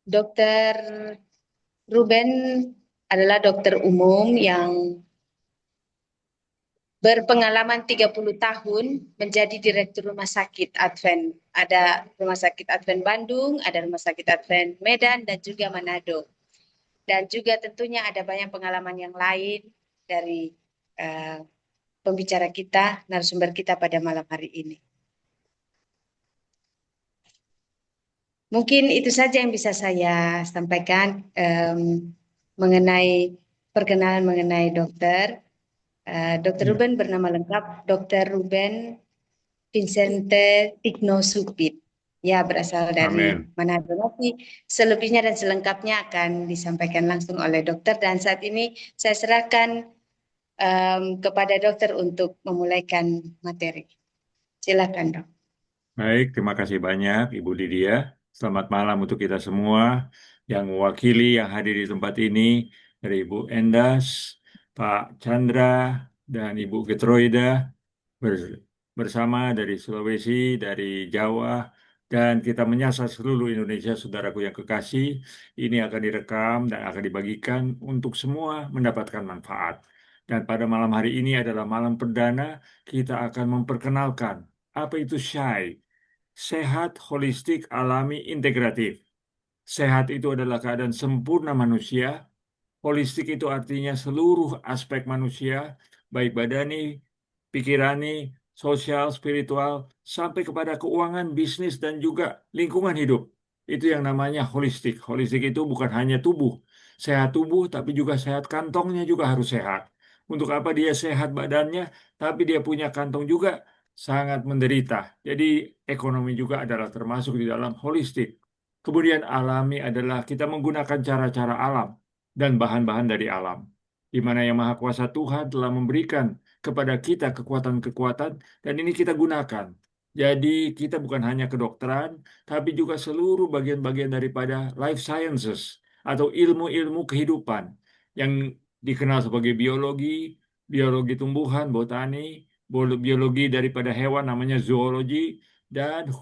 Dokter Ruben adalah dokter umum yang berpengalaman 30 tahun menjadi direktur rumah sakit Advent. Ada rumah sakit Advent Bandung, ada rumah sakit Advent Medan, dan juga Manado. Dan juga tentunya ada banyak pengalaman yang lain dari uh, pembicara kita, narasumber kita pada malam hari ini. Mungkin itu saja yang bisa saya sampaikan mengenai perkenalan mengenai dokter. Dokter Ya, Ruben bernama lengkap Dokter Ruben Vincente Tigno Supit. Ya, berasal dari amin. Manado. Nanti selebihnya dan selengkapnya akan disampaikan langsung oleh dokter. Dan saat ini saya serahkan kepada dokter untuk memulaikan materi. Silakan, dok. Baik, terima kasih banyak Ibu Lydia. Selamat malam untuk kita semua yang mewakili yang hadir di tempat ini dari Ibu Endas, Pak Chandra, dan Ibu Getroida ber- bersama dari Sulawesi, dari Jawa, dan kita menyasar seluruh Indonesia, saudaraku yang kekasih. Ini akan direkam dan akan dibagikan untuk semua mendapatkan manfaat. Dan pada malam hari ini adalah malam perdana, kita akan memperkenalkan apa itu SHAI, sehat, holistik, alami, integratif. Sehat itu adalah keadaan sempurna manusia. Holistik itu artinya seluruh aspek manusia, baik badani, pikirani, sosial, spiritual, sampai kepada keuangan, bisnis, dan juga lingkungan hidup. Itu yang namanya holistik. Holistik itu bukan hanya tubuh. Sehat tubuh, tapi juga sehat kantongnya juga harus sehat. Untuk apa dia sehat badannya, tapi dia punya kantong juga sangat menderita. Jadi ekonomi juga adalah termasuk di dalam holistik. Kemudian alami adalah kita menggunakan cara-cara alam dan bahan-bahan dari alam, di mana Yang Maha Kuasa Tuhan telah memberikan kepada kita kekuatan-kekuatan, dan ini kita gunakan. Jadi kita bukan hanya kedokteran, tapi juga seluruh bagian-bagian daripada life sciences atau ilmu-ilmu kehidupan yang dikenal sebagai biologi, biologi tumbuhan, botani, biologi daripada hewan namanya zoologi, dan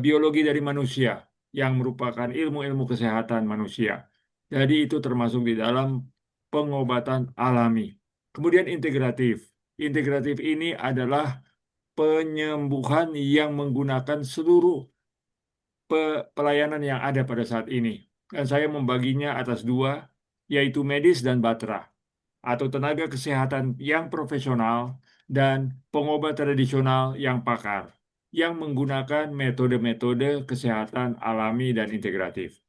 biologi dari manusia yang merupakan ilmu-ilmu kesehatan manusia. Jadi itu termasuk di dalam pengobatan alami. Kemudian integratif. Integratif ini adalah penyembuhan yang menggunakan seluruh pelayanan yang ada pada saat ini. Dan saya membaginya atas dua, yaitu medis dan batra, atau tenaga kesehatan yang profesional dan pengobat tradisional yang pakar, yang menggunakan metode-metode kesehatan alami dan integratif.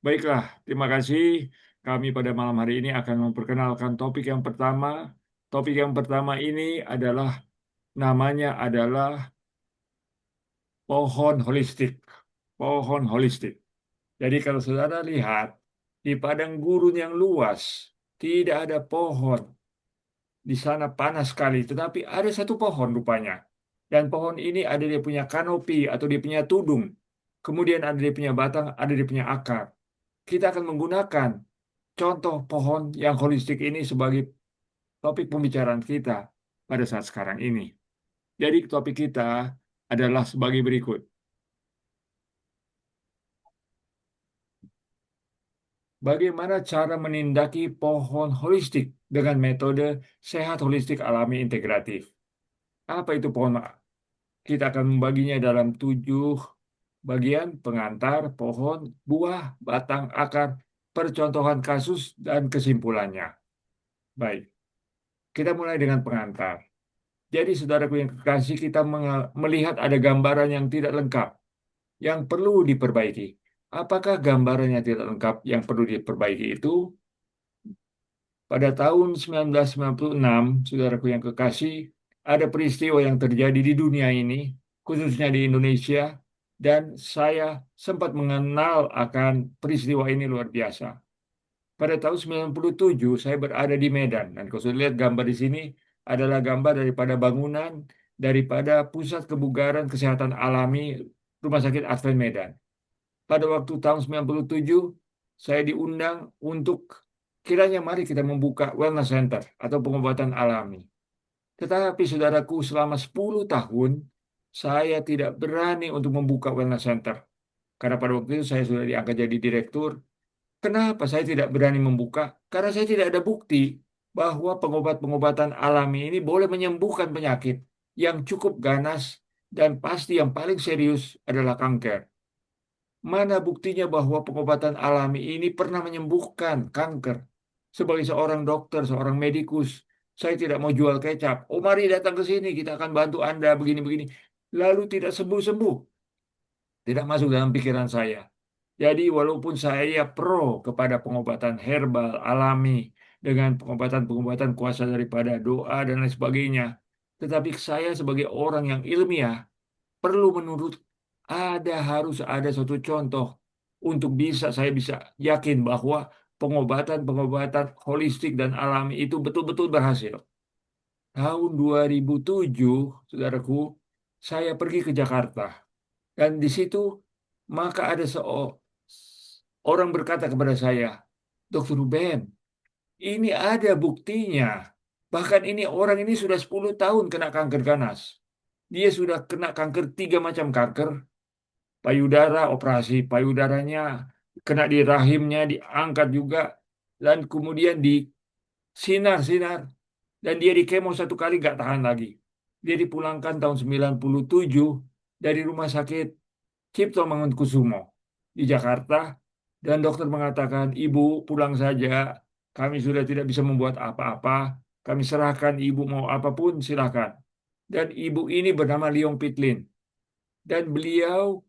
Baiklah, terima kasih. Kami pada malam hari ini akan memperkenalkan topik yang pertama. Topik yang pertama ini adalah namanya adalah pohon holistik. Pohon holistik. Jadi kalau saudara lihat di padang gurun yang luas, tidak ada pohon. Di sana panas sekali, tetapi ada satu pohon rupanya. Dan pohon ini ada dia punya kanopi atau dia punya tudung. Kemudian ada dia punya batang, ada dia punya akar. Kita akan menggunakan contoh pohon yang holistik ini sebagai topik pembicaraan kita pada saat sekarang ini. Jadi topik kita adalah sebagai berikut. Bagaimana cara menindaki pohon holistik dengan metode sehat holistik alami integratif? Apa itu pohon? Kita akan membaginya dalam 7 bagian: pengantar, pohon, buah, batang, akar, percontohan kasus, dan kesimpulannya. Baik, kita mulai dengan pengantar. Jadi, saudaraku yang kekasih, kita melihat ada gambaran yang tidak lengkap, yang perlu diperbaiki. Apakah gambaran yang tidak lengkap yang perlu diperbaiki itu? Pada tahun 1996, saudaraku yang kekasih, ada peristiwa yang terjadi di dunia ini, khususnya di Indonesia, dan saya sempat mengenal akan peristiwa ini luar biasa. Pada tahun 97, saya berada di Medan, dan kalau sudah lihat gambar di sini adalah gambar daripada bangunan, daripada Pusat Kebugaran Kesehatan Alami Rumah Sakit Advent Medan. Pada waktu tahun 97, saya diundang untuk kiranya mari kita membuka wellness center atau pengobatan alami. Tetapi saudaraku, selama 10 tahun saya tidak berani untuk membuka wellness center karena pada waktu itu saya sudah diangkat jadi direktur. Kenapa saya tidak berani membuka? Karena saya tidak ada bukti bahwa pengobatan alami ini boleh menyembuhkan penyakit yang cukup ganas dan pasti yang paling serius adalah kanker. Mana buktinya bahwa pengobatan alami ini pernah menyembuhkan kanker? Sebagai seorang dokter, seorang medikus, saya tidak mau jual kecap. Oh, mari datang ke sini, kita akan bantu Anda begini-begini. Lalu tidak sembuh-sembuh, tidak masuk dalam pikiran saya. Jadi walaupun saya pro kepada pengobatan herbal alami dengan pengobatan-pengobatan kuasa daripada doa dan lain sebagainya, tetapi saya sebagai orang yang ilmiah perlu menurut harus ada suatu contoh untuk saya bisa yakin bahwa pengobatan-pengobatan holistik dan alami itu betul-betul berhasil. Tahun 2007, saudaraku, saya pergi ke Jakarta dan di situ maka ada seorang berkata kepada saya, Dokter Ruben, ini ada buktinya. Bahkan orang ini sudah 10 tahun kena kanker ganas. Dia sudah kena kanker 3 macam kanker, payudara, operasi payudaranya, kena di rahimnya, diangkat juga, dan kemudian di sinar-sinar, dan dia di kemo 1 kali nggak tahan lagi. Dia dipulangkan tahun 97 dari rumah sakit Cipto Mangunkusumo di Jakarta, dan dokter mengatakan, Ibu pulang saja, kami sudah tidak bisa membuat apa-apa, kami serahkan ibu mau apapun silakan. Dan ibu ini bernama Liong Pitlin, dan beliau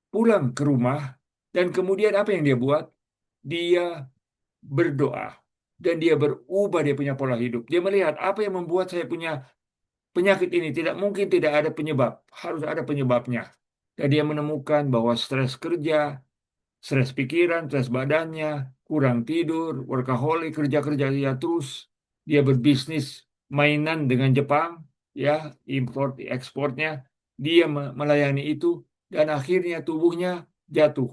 pulang ke rumah, dan kemudian apa yang dia buat? Dia berdoa, dan dia berubah dia punya pola hidup. Dia melihat apa yang membuat saya punya penyakit ini, tidak mungkin tidak ada penyebab, harus ada penyebabnya. Dan dia menemukan bahwa stres kerja, stres pikiran, stres badannya, kurang tidur, workaholic, kerja-kerja dia terus, dia berbisnis mainan dengan Jepang, ya, import ekspornya, dia melayani itu, dan akhirnya tubuhnya jatuh.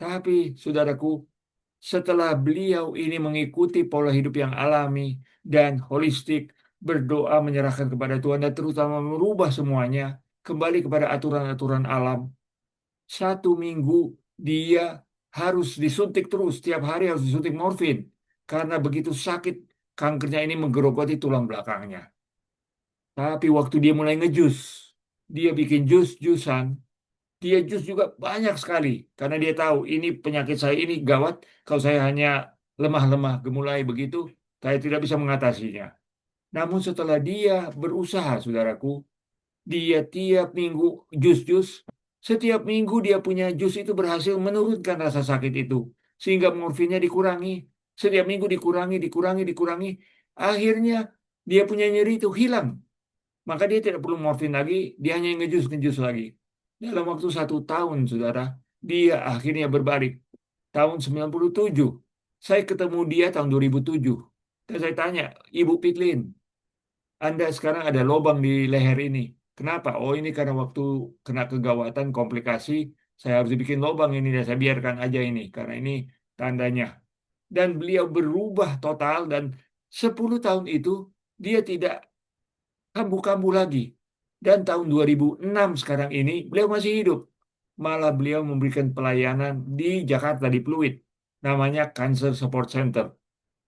Tapi, saudaraku, setelah beliau ini mengikuti pola hidup yang alami dan holistik, berdoa menyerahkan kepada Tuhan dan terutama merubah semuanya kembali kepada aturan-aturan alam. 1 minggu dia harus disuntik terus, tiap hari harus disuntik morfin karena begitu sakit kankernya ini menggerogoti tulang belakangnya. Tapi waktu dia mulai ngejus, dia bikin jus-jusan, dia jus juga banyak sekali karena dia tahu ini penyakit saya ini gawat. Kalau saya hanya lemah-lemah gemulai begitu, saya tidak bisa mengatasinya. Namun setelah dia berusaha, saudaraku, dia tiap minggu jus-jus, setiap minggu dia punya jus itu berhasil menurunkan rasa sakit itu, sehingga morfinnya dikurangi, setiap minggu dikurangi, dikurangi, dikurangi, akhirnya dia punya nyeri itu hilang. Maka dia tidak perlu morfin lagi, dia hanya ngejus-ngejus lagi. Dalam waktu 1 tahun, saudara, dia akhirnya berbalik. Tahun 97, saya ketemu dia tahun 2007. Dan saya tanya, Ibu Pitlin, Anda sekarang ada lubang di leher ini. Kenapa? Oh, ini karena waktu kena kegawatan, komplikasi, saya harus bikin lubang ini dan saya biarkan aja ini, karena ini tandanya. Dan beliau berubah total dan 10 tahun itu dia tidak kambuh-kambuh lagi. Dan tahun 2006 sekarang ini beliau masih hidup. Malah beliau memberikan pelayanan di Jakarta, di Pluit. Namanya Cancer Support Center.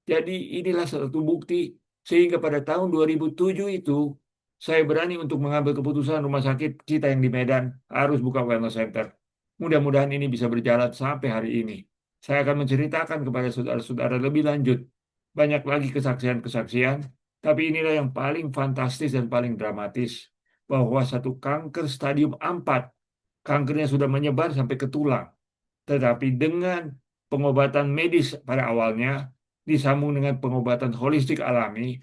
Jadi inilah satu bukti sehingga pada tahun 2007 itu saya berani untuk mengambil keputusan rumah sakit kita yang di Medan harus buka wellness center. Mudah-mudahan ini bisa berjalan sampai hari ini. Saya akan menceritakan kepada saudara-saudara lebih lanjut. Banyak lagi kesaksian-kesaksian, tapi inilah yang paling fantastis dan paling dramatis. Bahwa satu kanker stadium 4, kankernya sudah menyebar sampai ke tulang. Tetapi dengan pengobatan medis pada awalnya, disambung dengan pengobatan holistik alami,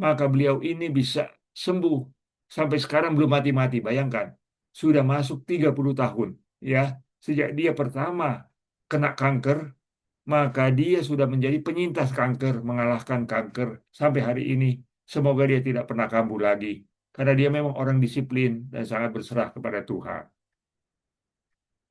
maka beliau ini bisa sembuh. Sampai sekarang belum mati-mati, bayangkan. Sudah masuk 30 tahun. Ya, sejak dia pertama kena kanker, maka dia sudah menjadi penyintas kanker, mengalahkan kanker sampai hari ini. Semoga dia tidak pernah kambuh lagi. Karena dia memang orang disiplin dan sangat berserah kepada Tuhan.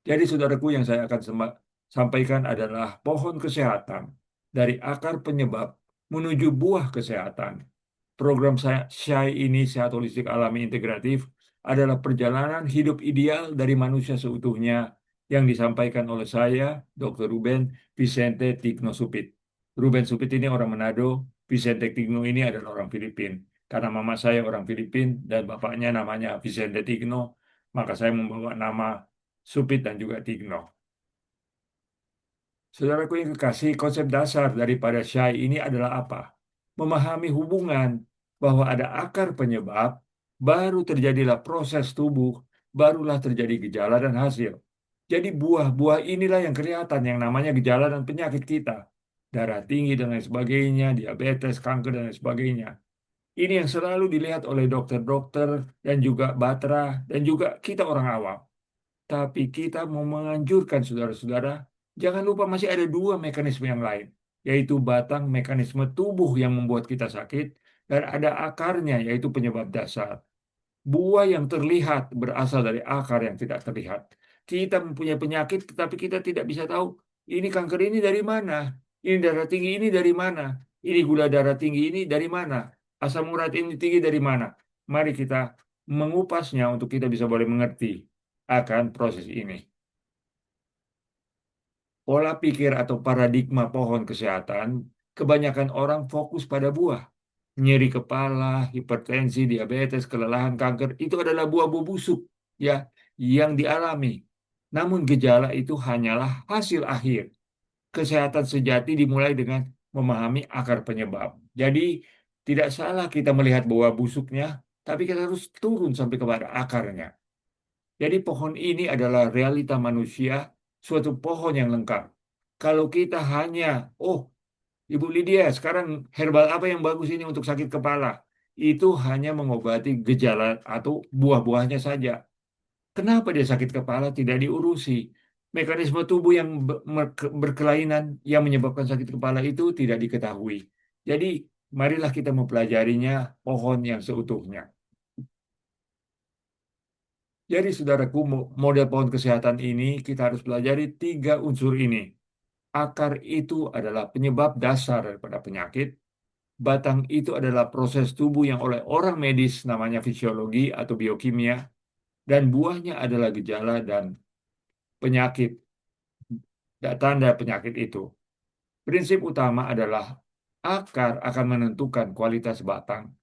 Jadi saudaraku yang saya akan sampaikan adalah pohon kesehatan dari akar penyebab menuju buah kesehatan. Program SHAI ini, Sehat Holistik Alami Integratif, adalah perjalanan hidup ideal dari manusia seutuhnya yang disampaikan oleh saya, Dr. Ruben Vicente Tigno Supit. Ruben Supit ini orang Manado, Vicente Tigno ini adalah orang Filipina. Karena mama saya orang Filipina dan bapaknya namanya Vicente Tigno, maka saya membawa nama Supit dan juga Tigno. Saudaraku yang kekasih, konsep dasar daripada Syai ini adalah apa? Memahami hubungan bahwa ada akar penyebab, baru terjadilah proses tubuh, barulah terjadi gejala dan hasil. Jadi buah-buah inilah yang kelihatan yang namanya gejala dan penyakit kita. Darah tinggi dan lain sebagainya, diabetes, kanker dan lain sebagainya. Ini yang selalu dilihat oleh dokter-dokter dan juga batra dan juga kita orang awam. Tapi kita mau menganjurkan saudara-saudara, jangan lupa masih ada dua mekanisme yang lain, yaitu batang mekanisme tubuh yang membuat kita sakit, dan ada akarnya, yaitu penyebab dasar. Buah yang terlihat berasal dari akar yang tidak terlihat. Kita mempunyai penyakit, tetapi kita tidak bisa tahu, ini kanker ini dari mana, ini darah tinggi ini dari mana, ini gula darah tinggi ini dari mana, asam urat ini tinggi dari mana. Mari kita mengupasnya untuk kita bisa boleh mengerti akan proses ini. Pola pikir atau paradigma pohon kesehatan, kebanyakan orang fokus pada buah. Nyeri kepala, hipertensi, diabetes, kelelahan, kanker, itu adalah buah-buah busuk ya yang dialami. Namun gejala itu hanyalah hasil akhir. Kesehatan sejati dimulai dengan memahami akar penyebab. Jadi tidak salah kita melihat buah busuknya, tapi kita harus turun sampai kepada akarnya. Jadi pohon ini adalah realita manusia, suatu pohon yang lengkap. Kalau kita hanya, oh Ibu Lydia, sekarang herbal apa yang bagus ini untuk sakit kepala? Itu hanya mengobati gejala atau buah-buahnya saja. Kenapa dia sakit kepala tidak diurusi? Mekanisme tubuh yang berkelainan yang menyebabkan sakit kepala itu tidak diketahui. Jadi, marilah kita mempelajarinya pohon yang seutuhnya. Jadi, saudaraku, model pohon kesehatan ini kita harus pelajari tiga unsur ini. Akar itu adalah penyebab dasar daripada penyakit. Batang itu adalah proses tubuh yang oleh orang medis namanya fisiologi atau biokimia, dan buahnya adalah gejala dan penyakit, tanda penyakit itu. Prinsip utama adalah akar akan menentukan kualitas batang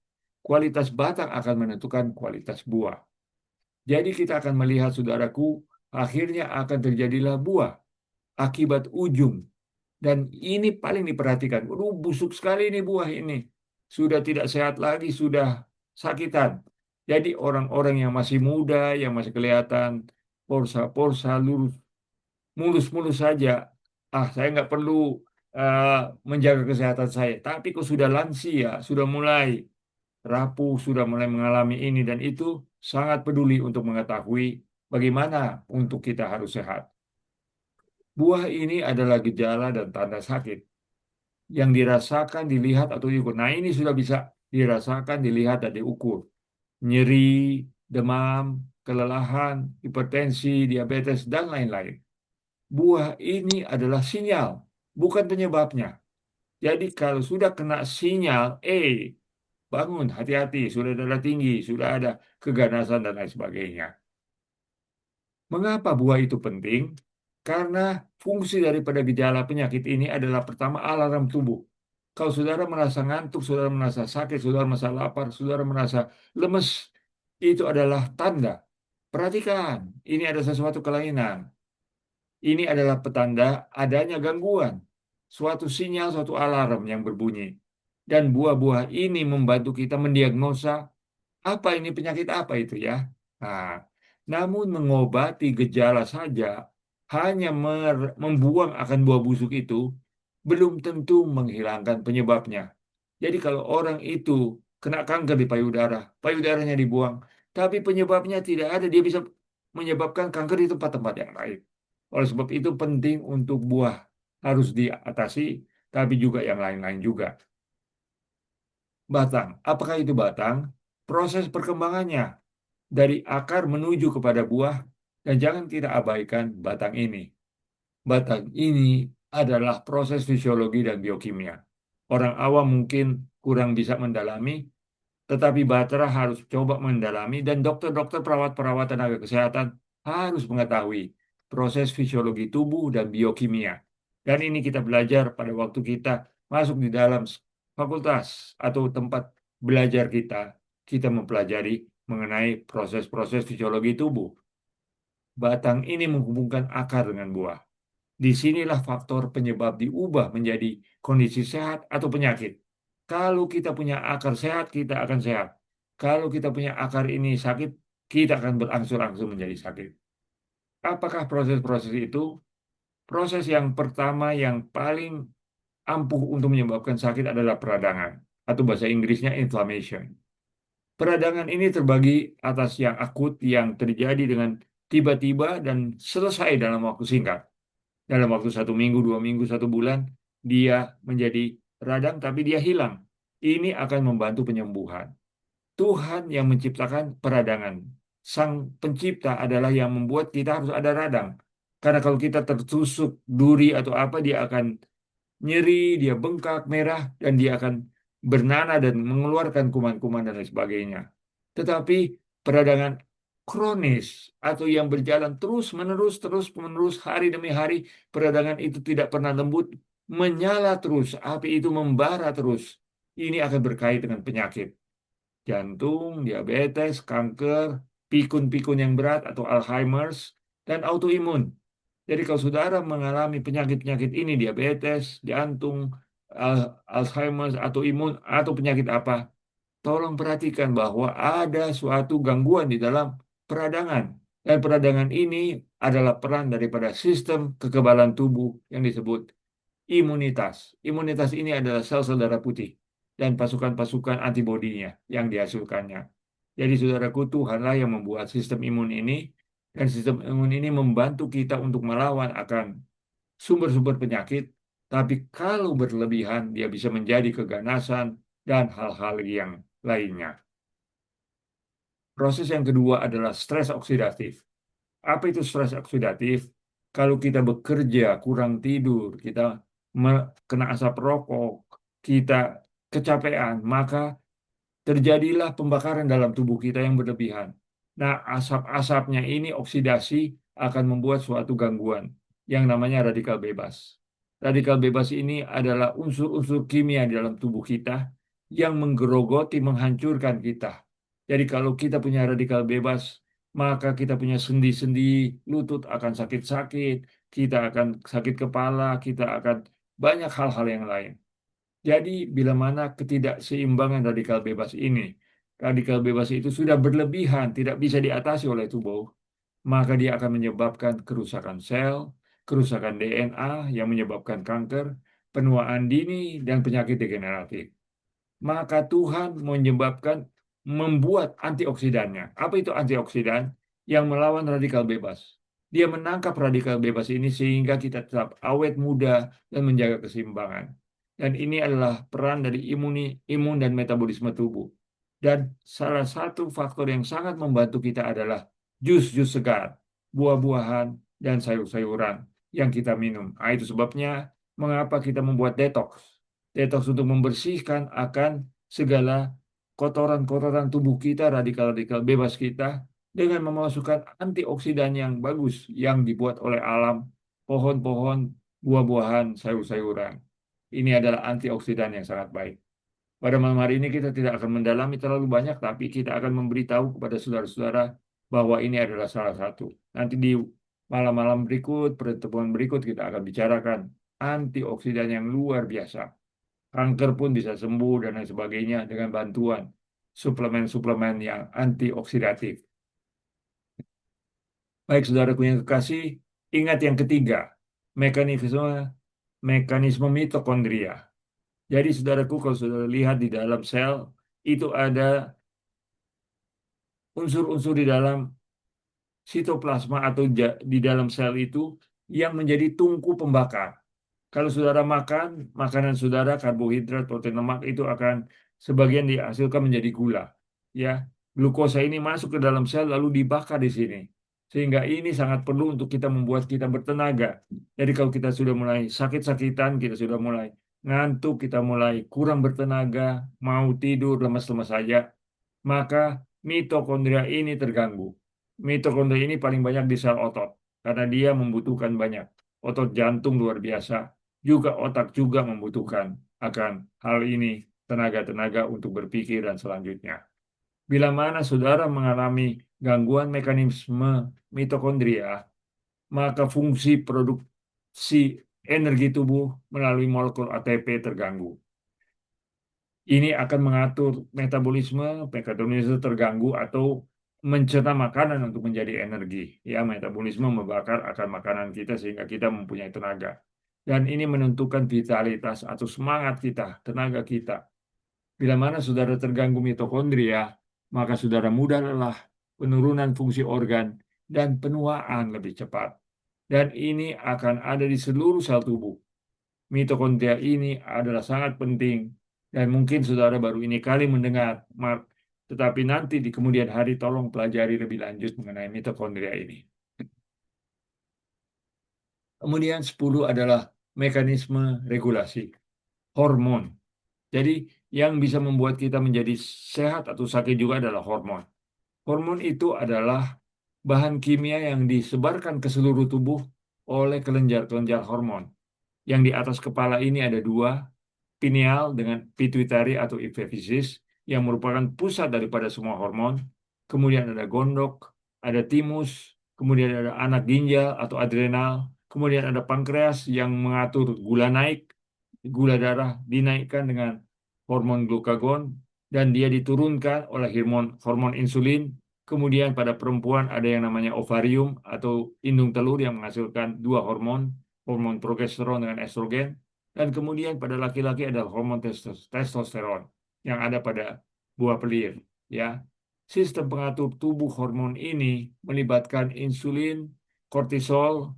akan menentukan kualitas buah. Jadi kita akan melihat saudaraku, akhirnya akan terjadilah buah akibat ujung. Dan ini paling diperhatikan. Busuk sekali ini buah ini. Sudah tidak sehat lagi, sudah sakitan. Jadi orang-orang yang masih muda, yang masih kelihatan porsa-porsa, lurus, mulus-mulus saja. Saya nggak perlu eh, menjaga kesehatan saya. Tapi kok sudah lansia, sudah mulai rapuh, sudah mulai mengalami ini dan itu, sangat peduli untuk mengetahui bagaimana untuk kita harus sehat. Buah ini adalah gejala dan tanda sakit yang dirasakan, dilihat, atau diukur. Nah, ini sudah bisa dirasakan, dilihat, dan diukur. Nyeri, demam, kelelahan, hipertensi, diabetes, dan lain-lain. Buah ini adalah sinyal, bukan penyebabnya. Jadi kalau sudah kena sinyal, bangun, hati-hati, sudah darah tinggi, sudah ada keganasan, dan lain sebagainya. Mengapa buah itu penting? Karena fungsi daripada gejala penyakit ini adalah pertama alarm tubuh. Kalau saudara merasa ngantuk, saudara merasa sakit, saudara merasa lapar, saudara merasa lemes, itu adalah tanda. Perhatikan, ini ada sesuatu kelainan. Ini adalah petanda adanya gangguan. Suatu sinyal, suatu alarm yang berbunyi. Dan buah-buah ini membantu kita mendiagnosa apa ini penyakit apa itu ya. Nah, namun mengobati gejala saja, hanya membuang akan buah busuk itu, belum tentu menghilangkan penyebabnya. Jadi kalau orang itu kena kanker di payudara, payudaranya dibuang, tapi penyebabnya tidak ada, dia bisa menyebabkan kanker di tempat-tempat yang lain. Oleh sebab itu penting untuk buah harus diatasi, tapi juga yang lain-lain juga. Batang, apakah itu batang? Proses perkembangannya dari akar menuju kepada buah, dan jangan kita abaikan batang ini. Batang ini adalah proses fisiologi dan biokimia. Orang awam mungkin kurang bisa mendalami, tetapi Batra harus coba mendalami dan dokter-dokter perawat-perawat tenaga kesehatan harus mengetahui proses fisiologi tubuh dan biokimia. Dan ini kita belajar pada waktu kita masuk di dalam fakultas atau tempat belajar kita, kita mempelajari mengenai proses-proses fisiologi tubuh. Batang ini menghubungkan akar dengan buah. Disinilah faktor penyebab diubah menjadi kondisi sehat atau penyakit. Kalau kita punya akar sehat, kita akan sehat. Kalau kita punya akar ini sakit, kita akan berangsur-angsur menjadi sakit. Apakah proses-proses itu? Proses yang pertama yang paling ampuh untuk menyebabkan sakit adalah peradangan, atau bahasa Inggrisnya inflammation. Peradangan ini terbagi atas yang akut yang terjadi dengan tiba-tiba dan selesai dalam waktu singkat. Dalam waktu 1 minggu, 2 minggu, 1 bulan, dia menjadi radang tapi dia hilang. Ini akan membantu penyembuhan. Tuhan yang menciptakan peradangan. Sang pencipta adalah yang membuat kita harus ada radang. Karena kalau kita tertusuk duri atau apa, dia akan nyeri, dia bengkak, merah, dan dia akan bernanah dan mengeluarkan kuman-kuman dan lain sebagainya. Tetapi peradangan kronis atau yang berjalan terus-menerus hari demi hari, peradangan itu tidak pernah lembut, menyala terus, api itu membara terus. Ini akan berkait dengan penyakit jantung, diabetes, kanker, pikun-pikun yang berat atau Alzheimer's, dan autoimun. Jadi kalau saudara mengalami penyakit-penyakit ini, diabetes, jantung, Alzheimer, atau imun, atau penyakit apa, tolong perhatikan bahwa ada suatu gangguan di dalam peradangan. Dan peradangan ini adalah peran daripada sistem kekebalan tubuh yang disebut imunitas. Imunitas ini adalah sel-sel darah putih dan pasukan-pasukan antibodinya yang dihasilkannya. Jadi saudaraku, Tuhanlah yang membuat sistem imun ini, dan sistem imun ini membantu kita untuk melawan akan sumber-sumber penyakit, tapi kalau berlebihan dia bisa menjadi keganasan dan hal-hal yang lainnya. Proses yang kedua adalah stres oksidatif. Apa itu stres oksidatif? Kalau kita bekerja, kurang tidur, kita kena asap rokok, kita kecapean, maka terjadilah pembakaran dalam tubuh kita yang berlebihan. Nah, asap-asapnya ini oksidasi akan membuat suatu gangguan yang namanya radikal bebas. Radikal bebas ini adalah unsur-unsur kimia di dalam tubuh kita yang menggerogoti, menghancurkan kita. Jadi kalau kita punya radikal bebas, maka kita punya sendi-sendi lutut akan sakit-sakit, kita akan sakit kepala, kita akan banyak hal-hal yang lain. Jadi, bila mana ketidakseimbangan radikal bebas ini, radikal bebas itu sudah berlebihan, tidak bisa diatasi oleh tubuh, maka dia akan menyebabkan kerusakan sel, kerusakan DNA yang menyebabkan kanker, penuaan dini, dan penyakit degeneratif. Maka Tuhan membuat antioksidannya. Apa itu antioksidan? Yang melawan radikal bebas. Dia menangkap radikal bebas ini sehingga kita tetap awet muda dan menjaga keseimbangan. Dan ini adalah peran dari imun dan metabolisme tubuh. Dan salah satu faktor yang sangat membantu kita adalah jus-jus segar, buah-buahan, dan sayur-sayuran yang kita minum. Nah, itu sebabnya mengapa kita membuat detox. Detox untuk membersihkan akan segala kotoran-kotoran tubuh kita, radikal-radikal bebas kita, dengan memasukkan antioksidan yang bagus yang dibuat oleh alam, pohon-pohon, buah-buahan, sayur-sayuran. Ini adalah antioksidan yang sangat baik. Pada malam hari ini kita tidak akan mendalami terlalu banyak, tapi kita akan memberitahu kepada saudara-saudara bahwa ini adalah salah satu. Nanti di malam-malam berikut, pertemuan berikut, kita akan bicarakan antioksidan yang luar biasa. Kanker pun bisa sembuh dan lain sebagainya dengan bantuan suplemen-suplemen yang antioksidatif. Baik, saudaraku yang kekasih, ingat yang ketiga, mekanisme mekanisme mitokondria. Jadi saudaraku, kalau saudara lihat di dalam sel, itu ada unsur-unsur di dalam sitoplasma atau di dalam sel itu yang menjadi tungku pembakar. Kalau saudara makan, makanan saudara, karbohidrat, protein, lemak itu akan sebagian dihasilkan menjadi gula. Ya, glukosa ini masuk ke dalam sel lalu dibakar di sini. Sehingga ini sangat perlu untuk kita membuat kita bertenaga. Jadi kalau kita sudah mulai sakit-sakitan, kita sudah mulai ngantuk, kita mulai kurang bertenaga, mau tidur, lemas-lemas saja, maka mitokondria ini terganggu. Mitokondria ini paling banyak di sel otot. karena dia membutuhkan banyak. Otot jantung luar biasa, juga otak juga membutuhkan akan hal ini tenaga-tenaga untuk berpikir dan selanjutnya. Bila mana saudara mengalami gangguan mekanisme mitokondria, maka fungsi produksi energi tubuh melalui molekul ATP terganggu. Ini akan mengatur metabolisme terganggu atau mencerna makanan untuk menjadi energi. Ya, metabolisme membakar akan makanan kita sehingga kita mempunyai tenaga. Dan ini menentukan vitalitas atau semangat kita, tenaga kita. Bila mana saudara terganggu mitokondria, maka saudara mudah lelah, penurunan fungsi organ, dan penuaan lebih cepat. Dan ini akan ada di seluruh sel tubuh. Mitokondria ini adalah sangat penting dan mungkin saudara baru ini kali mendengar, Mark, tetapi nanti di kemudian hari tolong pelajari lebih lanjut mengenai mitokondria ini. Kemudian 10 adalah mekanisme regulasi, hormon. Jadi yang bisa membuat kita menjadi sehat atau sakit juga adalah hormon. Hormon itu adalah bahan kimia yang disebarkan ke seluruh tubuh oleh kelenjar-kelenjar hormon. Yang di atas kepala ini ada dua, pineal dengan pituitari atau epiphysis yang merupakan pusat daripada semua hormon. Kemudian ada gondok, ada timus, kemudian ada anak ginjal atau adrenal, kemudian ada pankreas yang mengatur gula naik, gula darah dinaikkan dengan hormon glukagon dan dia diturunkan oleh hormon hormon insulin. Kemudian pada perempuan ada yang namanya ovarium atau indung telur yang menghasilkan dua hormon, hormon progesteron dengan estrogen. Dan kemudian pada laki-laki ada hormon testosteron yang ada pada buah pelir. Ya, sistem pengatur tubuh hormon ini melibatkan insulin, kortisol,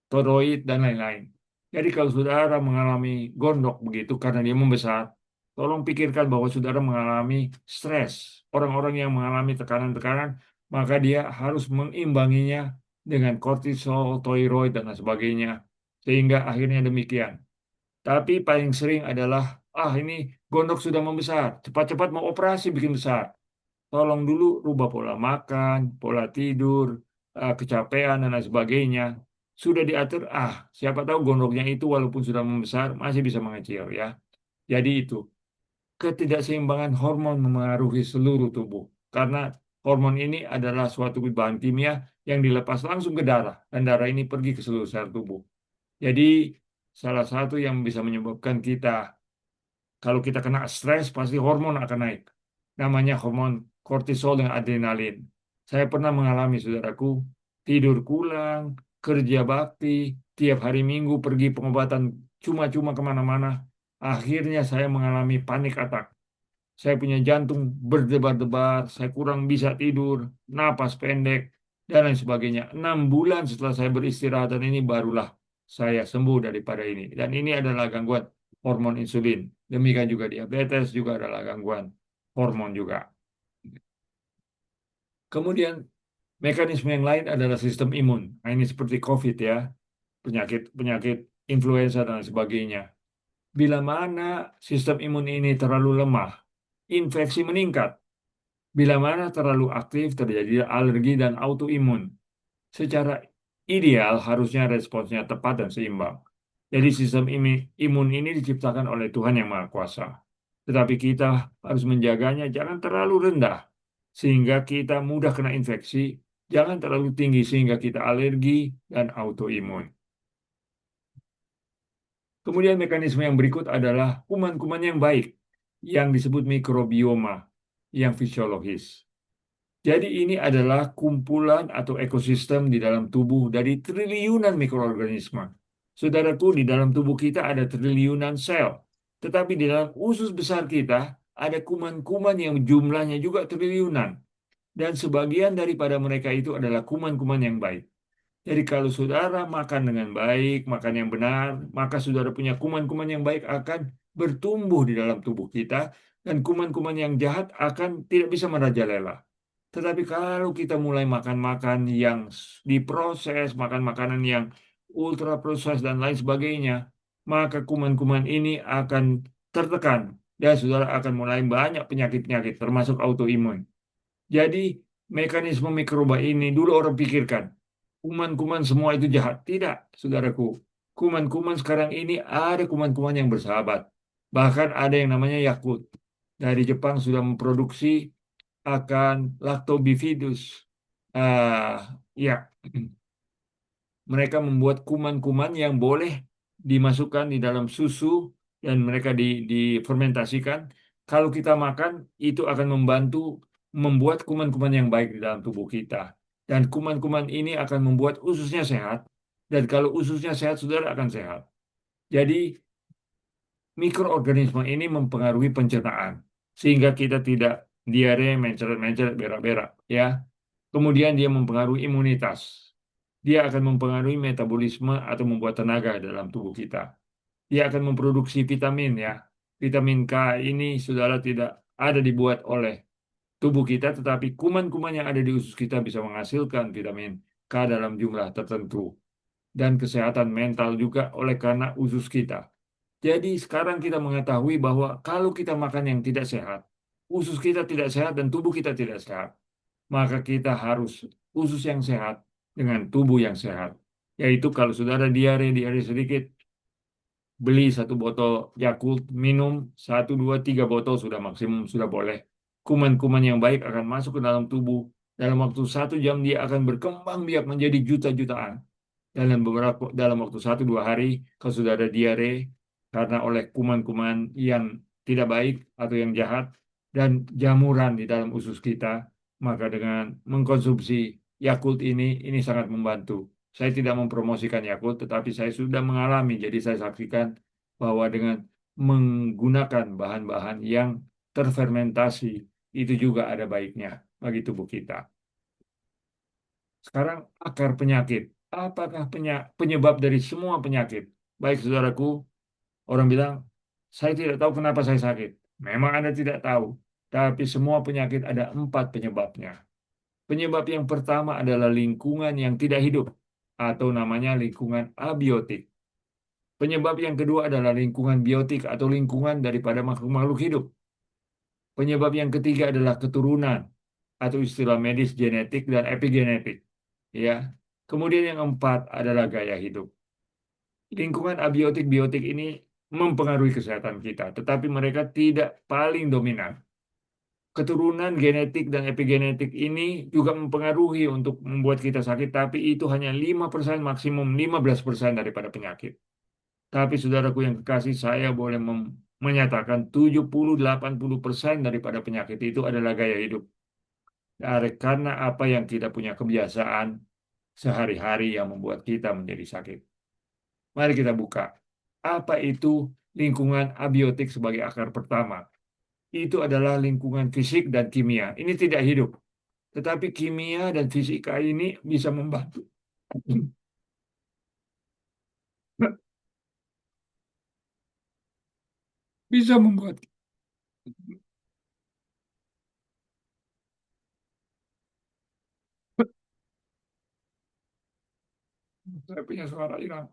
toroid, dan lain-lain. Jadi kalau saudara mengalami gondok begitu karena dia membesar, tolong pikirkan bahwa saudara mengalami stres. Orang-orang yang mengalami tekanan-tekanan, maka dia harus mengimbanginya dengan kortisol, tiroid, dan lain sebagainya. Sehingga akhirnya demikian. Tapi paling sering adalah, ini gondok sudah membesar, cepat-cepat mau operasi bikin besar. Tolong dulu rubah pola makan, pola tidur, kecapean, dan lain sebagainya. Sudah diatur, siapa tahu gondoknya itu walaupun sudah membesar, masih bisa mengecil ya. Jadi itu, ketidakseimbangan hormon memengaruhi seluruh tubuh. Karena hormon ini adalah suatu bahan kimia yang dilepas langsung ke darah, dan darah ini pergi ke seluruh sel tubuh. Jadi, salah satu yang bisa menyebabkan kita, kalau kita kena stres, pasti hormon akan naik. Namanya hormon kortisol dan adrenalin. Saya pernah mengalami, saudaraku, tidur kurang, kerja bakti, tiap hari Minggu pergi pengobatan cuma-cuma kemana-mana. Akhirnya saya mengalami panik atak. Saya punya jantung berdebar-debar, saya kurang bisa tidur, napas pendek, dan lain sebagainya. 6 bulan setelah saya beristirahat dan ini barulah saya sembuh daripada ini. Dan ini adalah gangguan hormon insulin. Demikian juga diabetes juga adalah gangguan hormon juga. Kemudian mekanisme yang lain adalah sistem imun. Nah, ini seperti COVID ya, penyakit influenza dan lain sebagainya. Bila mana sistem imun ini terlalu lemah, infeksi meningkat. Bila mana terlalu aktif terjadi alergi dan autoimun. Secara ideal harusnya responsnya tepat dan seimbang. Jadi sistem imun ini diciptakan oleh Tuhan yang Maha Kuasa. Tetapi kita harus menjaganya jangan terlalu rendah sehingga kita mudah kena infeksi, jangan terlalu tinggi sehingga kita alergi dan autoimun. Kemudian mekanisme yang berikut adalah kuman-kuman yang baik yang disebut mikrobioma yang fisiologis. Jadi ini adalah kumpulan atau ekosistem di dalam tubuh dari triliunan mikroorganisme. Saudaraku, di dalam tubuh kita ada triliunan sel. Tetapi di dalam usus besar kita ada kuman-kuman yang jumlahnya juga triliunan. Dan sebagian daripada mereka itu adalah kuman-kuman yang baik. Jadi kalau saudara makan dengan baik, makan yang benar, maka saudara punya kuman-kuman yang baik akan bertumbuh di dalam tubuh kita. Dan kuman-kuman yang jahat akan tidak bisa merajalela. Tetapi kalau kita mulai makan-makan yang diproses, makan makanan yang ultra proses dan lain sebagainya, maka kuman-kuman ini akan tertekan dan saudara akan mulai banyak penyakit-penyakit termasuk autoimun. Jadi mekanisme mikroba ini dulu orang pikirkan, kuman-kuman semua itu jahat. Tidak, saudaraku. Kuman-kuman sekarang ini ada kuman-kuman yang bersahabat. Bahkan ada yang namanya Yakult. Dari Jepang sudah memproduksi akan Lactobifidus. Ya, mereka membuat kuman-kuman yang boleh dimasukkan di dalam susu dan mereka difermentasikan. Kalau kita makan, itu akan membantu membuat kuman-kuman yang baik di dalam tubuh kita. Dan kuman-kuman ini akan membuat ususnya sehat. Dan kalau ususnya sehat, saudara akan sehat. Jadi, mikroorganisme ini mempengaruhi pencernaan. Sehingga kita tidak diare, mencret-mencret, berak-berak. Ya. Kemudian dia mempengaruhi imunitas. Dia akan mempengaruhi metabolisme atau membuat tenaga dalam tubuh kita. Dia akan memproduksi vitamin ya. Vitamin K ini saudara tidak ada dibuat oleh tubuh kita, tetapi kuman-kuman yang ada di usus kita bisa menghasilkan vitamin K dalam jumlah tertentu. Dan kesehatan mental juga oleh karena usus kita. Jadi sekarang kita mengetahui bahwa kalau kita makan yang tidak sehat, usus kita tidak sehat dan tubuh kita tidak sehat, maka kita harus usus yang sehat dengan tubuh yang sehat. Yaitu kalau saudara diare sedikit, beli 1 botol Yakult, minum 1, 2, 3 botol sudah maksimum, sudah boleh. Kuman-kuman yang baik akan masuk ke dalam tubuh. Dalam waktu 1 jam dia akan berkembang biak menjadi juta-jutaan. Dalam waktu 1, 2 hari, kalau sudah ada diare karena oleh kuman-kuman yang tidak baik atau yang jahat dan jamuran di dalam usus kita, maka dengan mengkonsumsi Yakult ini sangat membantu. Saya tidak mempromosikan Yakult, tetapi saya sudah mengalami, jadi saya saksikan bahwa dengan menggunakan bahan-bahan yang terfermentasi, itu juga ada baiknya bagi tubuh kita. Sekarang akar penyakit. Apakah penyebab dari semua penyakit? Baik, saudaraku, orang bilang, saya tidak tahu kenapa saya sakit. Memang Anda tidak tahu, tapi semua penyakit ada 4 penyebabnya. Penyebab yang pertama adalah lingkungan yang tidak hidup, atau namanya lingkungan abiotik. Penyebab yang kedua adalah lingkungan biotik, atau lingkungan daripada makhluk-makhluk hidup. Penyebab yang ketiga adalah keturunan, atau istilah medis genetik dan epigenetik. Ya. Kemudian yang keempat adalah gaya hidup. Lingkungan abiotik-biotik ini mempengaruhi kesehatan kita, tetapi mereka tidak paling dominan. Keturunan genetik dan epigenetik ini juga mempengaruhi untuk membuat kita sakit, tapi itu hanya 5% maksimum 15% daripada penyakit. Tapi saudaraku yang kekasih, saya boleh menyatakan 70-80% daripada penyakit itu adalah gaya hidup. Karena apa yang kita punya kebiasaan sehari-hari yang membuat kita menjadi sakit. Mari kita buka. Apa itu lingkungan abiotik sebagai akar pertama? Itu adalah lingkungan fisik dan kimia. Ini tidak hidup. Tetapi kimia dan fisika ini bisa membantu. Bisa membuat. Saya punya suara hilang.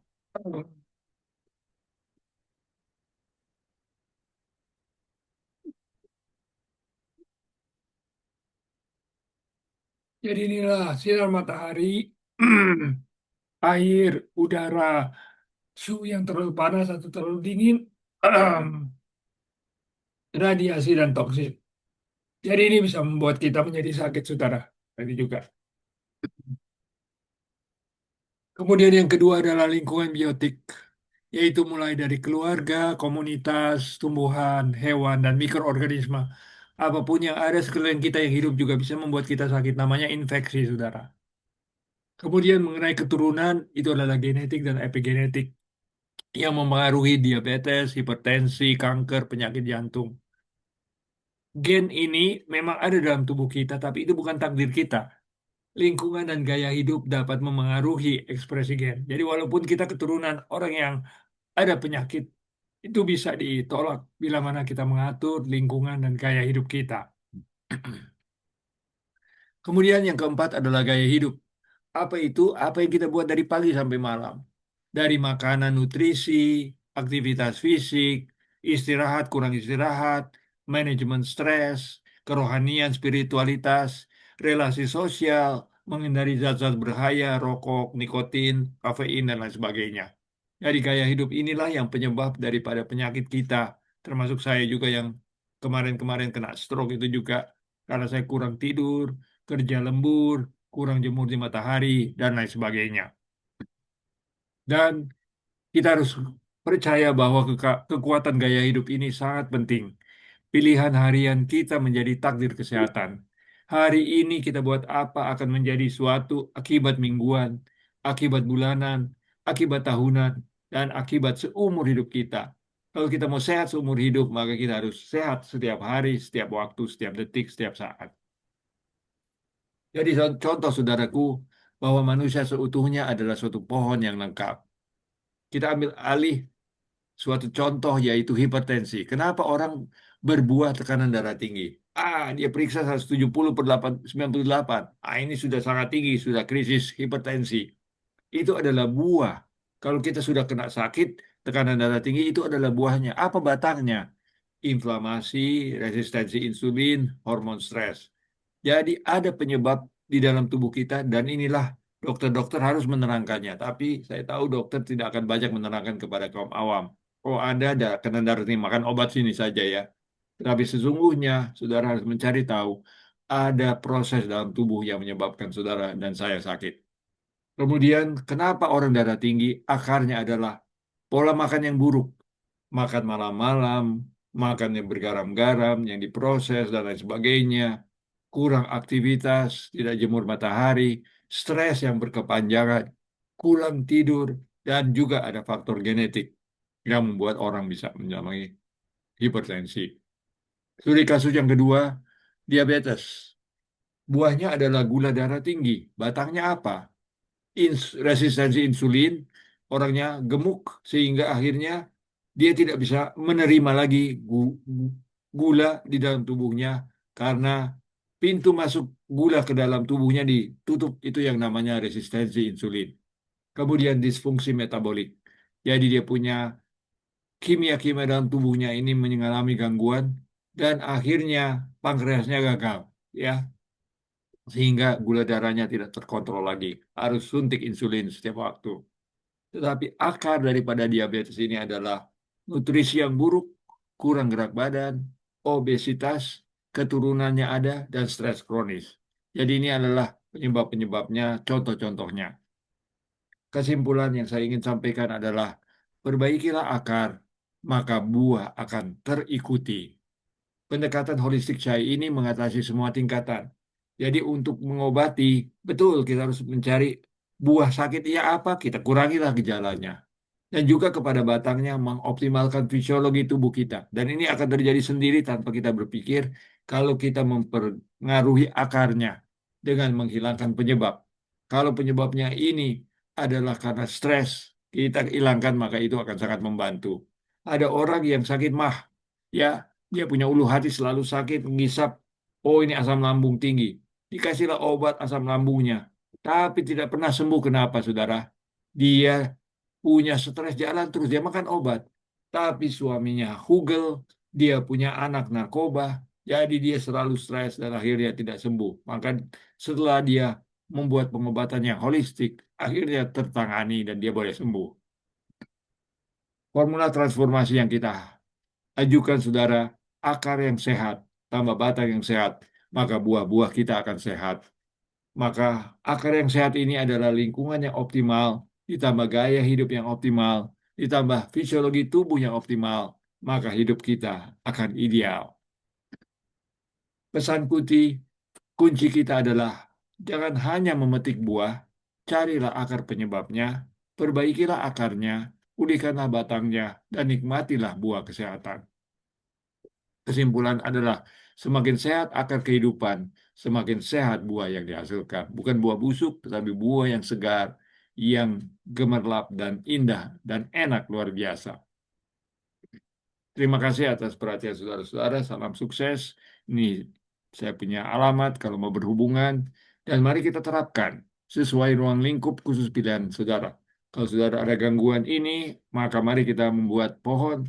Jadi inilah sinar matahari, air, udara, suhu yang terlalu panas atau terlalu dingin, radiasi dan toksin. Jadi ini bisa membuat kita menjadi sakit, saudara. Tadi juga. Kemudian yang kedua adalah lingkungan biotik, yaitu mulai dari keluarga, komunitas, tumbuhan, hewan, dan mikroorganisme. Apapun yang ada sekeliling kita yang hidup juga bisa membuat kita sakit, namanya infeksi, saudara. Kemudian mengenai keturunan, itu adalah genetik dan epigenetik yang mempengaruhi diabetes, hipertensi, kanker, penyakit jantung. Gen ini memang ada dalam tubuh kita, tapi itu bukan takdir kita. Lingkungan dan gaya hidup dapat memengaruhi ekspresi gen. Jadi walaupun kita keturunan orang yang ada penyakit, itu bisa ditolak bila mana kita mengatur lingkungan dan gaya hidup kita. Kemudian yang keempat adalah gaya hidup. Apa itu? Apa yang kita buat dari pagi sampai malam. Dari makanan, nutrisi, aktivitas fisik, istirahat, kurang istirahat, manajemen stres, kerohanian, spiritualitas, relasi sosial, menghindari zat-zat berbahaya, rokok, nikotin, kafein, dan lain sebagainya. Jadi gaya hidup inilah yang penyebab daripada penyakit kita, termasuk saya juga yang kemarin-kemarin kena stroke itu juga karena saya kurang tidur, kerja lembur, kurang jemur di matahari, dan lain sebagainya. Dan kita harus percaya bahwa kekuatan gaya hidup ini sangat penting. Pilihan harian kita menjadi takdir kesehatan. Hari ini kita buat apa akan menjadi suatu akibat mingguan, akibat bulanan, akibat tahunan, dan akibat seumur hidup kita. Kalau kita mau sehat seumur hidup, maka kita harus sehat setiap hari, setiap waktu, setiap detik, setiap saat. Jadi contoh saudaraku, bahwa manusia seutuhnya adalah suatu pohon yang lengkap. Kita ambil alih suatu contoh yaitu hipertensi. Kenapa orang berbuah tekanan darah tinggi? Dia periksa 170 per 98. Ini sudah sangat tinggi, sudah krisis hipertensi. Itu adalah buah. Kalau kita sudah kena sakit, tekanan darah tinggi itu adalah buahnya. Apa batangnya? Inflamasi, resistensi insulin, hormon stres. Jadi ada penyebab di dalam tubuh kita dan inilah dokter-dokter harus menerangkannya. Tapi saya tahu dokter tidak akan banyak menerangkan kepada kaum awam. Oh, Anda ada kena darah tinggi, makan obat sini saja ya. Tapi sesungguhnya saudara harus mencari tahu ada proses dalam tubuh yang menyebabkan saudara dan saya sakit. Kemudian kenapa orang darah tinggi? Akarnya adalah pola makan yang buruk. Makan malam-malam, makan yang bergaram-garam, yang diproses dan lain sebagainya, kurang aktivitas, tidak jemur matahari, stres yang berkepanjangan, kurang tidur, dan juga ada faktor genetik yang membuat orang bisa mengalami hipertensi. Studi kasus yang kedua, diabetes. Buahnya adalah gula darah tinggi. Batangnya apa? Resistensi insulin, orangnya gemuk sehingga akhirnya dia tidak bisa menerima lagi gula di dalam tubuhnya karena pintu masuk gula ke dalam tubuhnya ditutup, itu yang namanya resistensi insulin. Kemudian disfungsi metabolik. Jadi dia punya kimia-kimia dalam tubuhnya ini mengalami gangguan dan akhirnya pankreasnya gagal, ya, sehingga gula darahnya tidak terkontrol lagi. Harus suntik insulin setiap waktu. Tetapi akar daripada diabetes ini adalah nutrisi yang buruk, kurang gerak badan, obesitas, keturunannya ada, dan stres kronis. Jadi ini adalah penyebab-penyebabnya, contoh-contohnya. Kesimpulan yang saya ingin sampaikan adalah perbaikilah akar, maka buah akan terikuti. Pendekatan holistik saya ini mengatasi semua tingkatan. Jadi untuk mengobati, betul kita harus mencari buah sakit ya apa, kita kurangilah gejalanya. Dan juga kepada batangnya mengoptimalkan fisiologi tubuh kita. Dan ini akan terjadi sendiri tanpa kita berpikir kalau kita mempengaruhi akarnya dengan menghilangkan penyebab. Kalau penyebabnya ini adalah karena stres, kita hilangkan maka itu akan sangat membantu. Ada orang yang sakit mah, ya, dia punya ulu hati selalu sakit, mengisap, oh ini asam lambung tinggi. Dikasihlah obat asam lambungnya, tapi tidak pernah sembuh. Kenapa, saudara? Dia punya stres jalan terus, dia makan obat. Tapi suaminya hugel, dia punya anak narkoba, jadi dia selalu stres dan akhirnya tidak sembuh. Maka setelah dia membuat pengobatan yang holistik, akhirnya tertangani dan dia boleh sembuh. Formula transformasi yang kita ajukan, saudara, akar yang sehat, tambah batang yang sehat, maka buah-buah kita akan sehat. Maka akar yang sehat ini adalah lingkungan yang optimal, ditambah gaya hidup yang optimal, ditambah fisiologi tubuh yang optimal, maka hidup kita akan ideal. Pesan kunci kita adalah jangan hanya memetik buah, carilah akar penyebabnya, perbaikilah akarnya, pulihkanlah batangnya, dan nikmatilah buah kesehatan. Kesimpulan adalah semakin sehat akar kehidupan, semakin sehat buah yang dihasilkan. Bukan buah busuk, tetapi buah yang segar, yang gemerlap dan indah dan enak luar biasa. Terima kasih atas perhatian saudara-saudara. Salam sukses. Ini saya punya alamat kalau mau berhubungan. Dan mari kita terapkan sesuai ruang lingkup khusus pilihan saudara. Kalau saudara ada gangguan ini, maka mari kita membuat pohon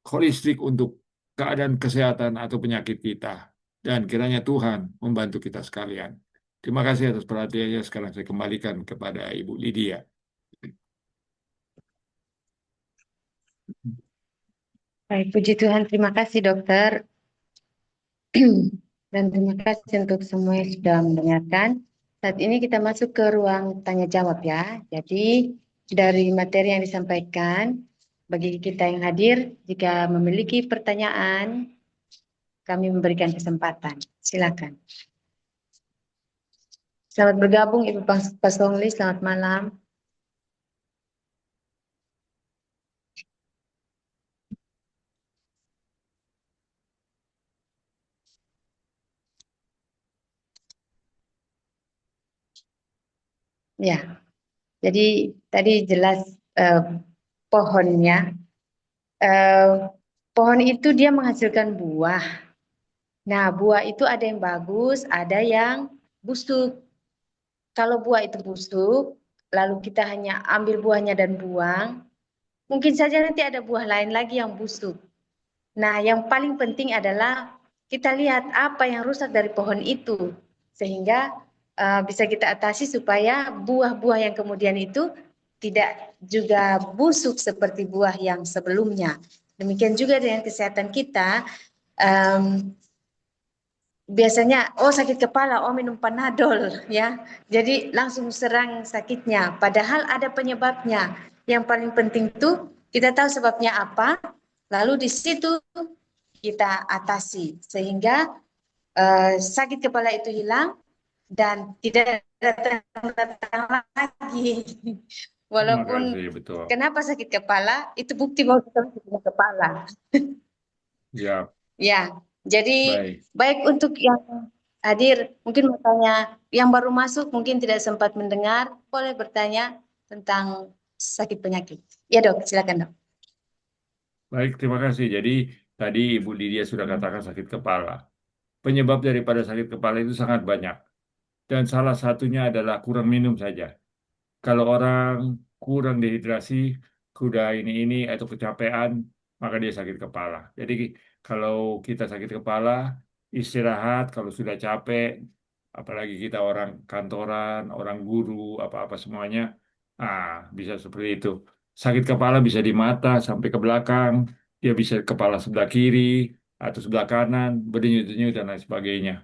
holistik untuk keadaan kesehatan atau penyakit kita. Dan kiranya Tuhan membantu kita sekalian. Terima kasih atas perhatiannya. Sekarang saya kembalikan kepada Ibu Lydia. Baik, puji Tuhan, terima kasih dokter. Dan terima kasih untuk semua yang sudah mendengarkan. Saat ini kita masuk ke ruang tanya jawab ya. Jadi dari materi yang disampaikan, bagi kita yang hadir, jika memiliki pertanyaan, kami memberikan kesempatan. Silakan. Selamat bergabung Ibu Pasongli, selamat malam. Ya, jadi tadi jelas eh, pohonnya. Eh, pohon itu dia menghasilkan buah. Nah, buah itu ada yang bagus, ada yang busuk. Kalau buah itu busuk, lalu kita hanya ambil buahnya dan buang, mungkin saja nanti ada buah lain lagi yang busuk. Nah, yang paling penting adalah kita lihat apa yang rusak dari pohon itu, sehingga bisa kita atasi supaya buah-buah yang kemudian itu tidak juga busuk seperti buah yang sebelumnya. Demikian juga dengan kesehatan kita. em, Biasanya sakit kepala, minum Panadol ya. Jadi langsung serang sakitnya. Padahal ada penyebabnya. Yang paling penting tuh kita tahu sebabnya apa, lalu di situ kita atasi sehingga sakit kepala itu hilang dan tidak datang lagi. Terima Walaupun kasih, betul. kenapa sakit kepala itu bukti bahwa kita punya kepala. Ya, Ya, jadi baik. baik untuk yang hadir, mungkin mau tanya, yang baru masuk mungkin tidak sempat mendengar, boleh bertanya tentang sakit penyakit. Ya dok, silakan dok. Baik, terima kasih. Jadi tadi Ibu Lydia sudah katakan sakit kepala. Penyebab daripada sakit kepala itu sangat banyak. Dan salah satunya adalah kurang minum saja. Kalau orang kurang dehidrasi, kuda ini atau kecapean, maka dia sakit kepala. Jadi kalau kita sakit kepala, istirahat. Kalau sudah capek, apalagi kita orang kantoran, orang guru, apa-apa semuanya, bisa seperti itu. Sakit kepala bisa di mata sampai ke belakang, dia bisa kepala sebelah kiri atau sebelah kanan, berdenyut-denyut dan lain sebagainya.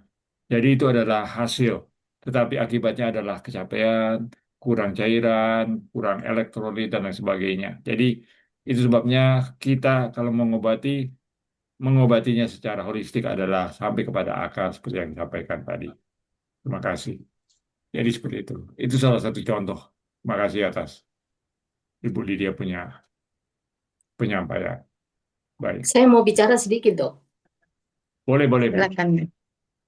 Jadi itu adalah hasil. Tetapi akibatnya adalah kecapean, kurang cairan, kurang elektrolit, dan lain sebagainya. Jadi itu sebabnya kita kalau mengobatinya secara holistik adalah sampai kepada akar seperti yang disampaikan tadi. Terima kasih. Jadi seperti itu. Itu salah satu contoh. Terima kasih atas Ibu Lydia punya penyampaian. Baik. Saya mau bicara sedikit, Dok. Boleh, boleh, Bu. Silakan. Silakan.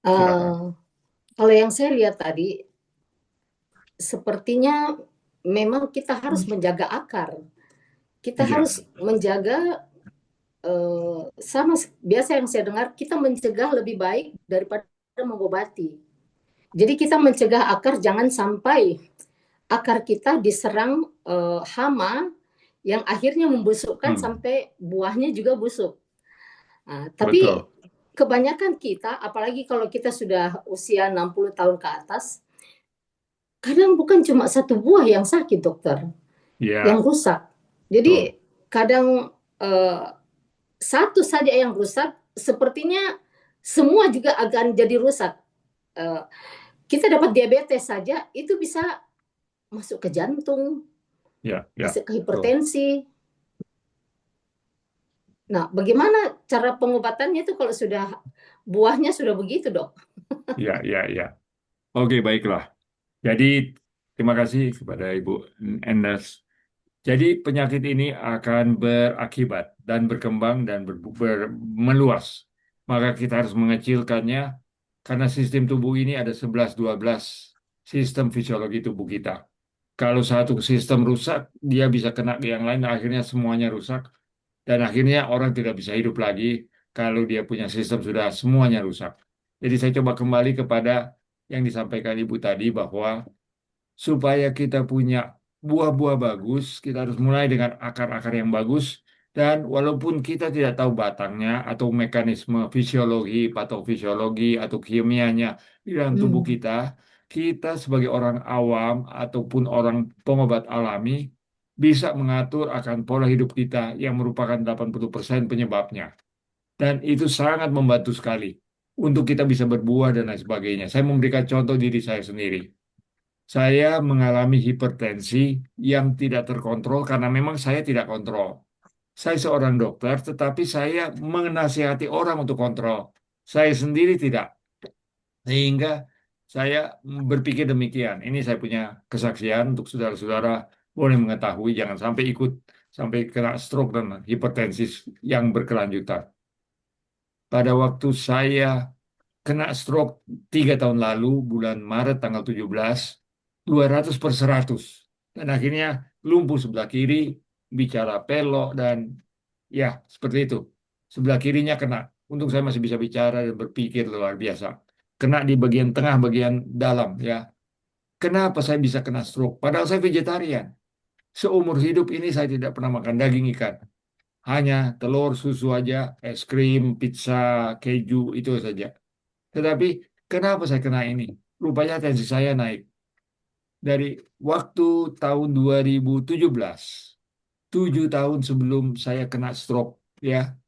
Eh, kalau yang saya lihat tadi, sepertinya memang kita harus menjaga akar. Kita Iya, harus menjaga, sama biasa yang saya dengar, kita mencegah lebih baik daripada mengobati. Jadi kita mencegah akar, jangan sampai akar kita diserang hama yang akhirnya membusukkan sampai buahnya juga busuk. Tapi betul. kebanyakan kita, apalagi kalau kita sudah usia 60 tahun ke atas, kadang bukan cuma satu buah yang sakit, dokter, yang Iya, rusak. betul. Jadi kadang satu saja yang rusak, sepertinya semua juga akan jadi rusak. Kita dapat diabetes saja, itu bisa masuk ke jantung, Ya, ya, masuk ke betul. hipertensi. Nah, bagaimana cara pengobatannya itu kalau sudah buahnya sudah begitu, dok? Ya, ya, ya. Oke, baiklah. Jadi, terima kasih kepada Ibu Enders. Jadi, penyakit ini akan berakibat dan berkembang dan meluas. Maka kita harus mengecilkannya karena sistem tubuh ini ada 11-12 sistem fisiologi tubuh kita. Kalau satu sistem rusak, dia bisa kena ke yang lain, akhirnya semuanya rusak. Dan akhirnya orang tidak bisa hidup lagi kalau dia punya sistem sudah semuanya rusak. Jadi saya coba kembali kepada yang disampaikan Ibu tadi bahwa supaya kita punya buah-buah bagus, kita harus mulai dengan akar-akar yang bagus. Dan walaupun kita tidak tahu batangnya atau mekanisme fisiologi, patofisiologi, atau kimianya di dalam tubuh kita, kita sebagai orang awam ataupun orang pengobat alami bisa mengatur akan pola hidup kita yang merupakan 80% penyebabnya. Dan itu sangat membantu sekali untuk kita bisa berbuah dan lain sebagainya. Saya memberikan contoh diri saya sendiri. Saya mengalami hipertensi yang tidak terkontrol karena memang saya tidak kontrol. Saya seorang dokter, tetapi saya menasihati orang untuk kontrol. Saya sendiri tidak. Sehingga saya berpikir demikian. Ini saya punya kesaksian untuk saudara-saudara boleh mengetahui, jangan sampai ikut sampai kena stroke dan hipertensi yang berkelanjutan. Pada waktu saya kena stroke 3 tahun lalu, bulan Maret tanggal 17, 200/100. Dan akhirnya lumpuh sebelah kiri, bicara pelok, dan ya seperti itu. Sebelah kirinya kena. Untung saya masih bisa bicara dan berpikir luar biasa. Kena di bagian tengah, bagian dalam ya. Kenapa saya bisa kena stroke? Padahal saya vegetarian. Seumur hidup ini saya tidak pernah makan daging ikan. Hanya telur, susu aja, es krim, pizza, keju, itu saja. Tetapi kenapa saya kena ini? Rupanya tensi saya naik. Dari waktu tahun 2017, 7 tahun sebelum saya kena stroke, ya,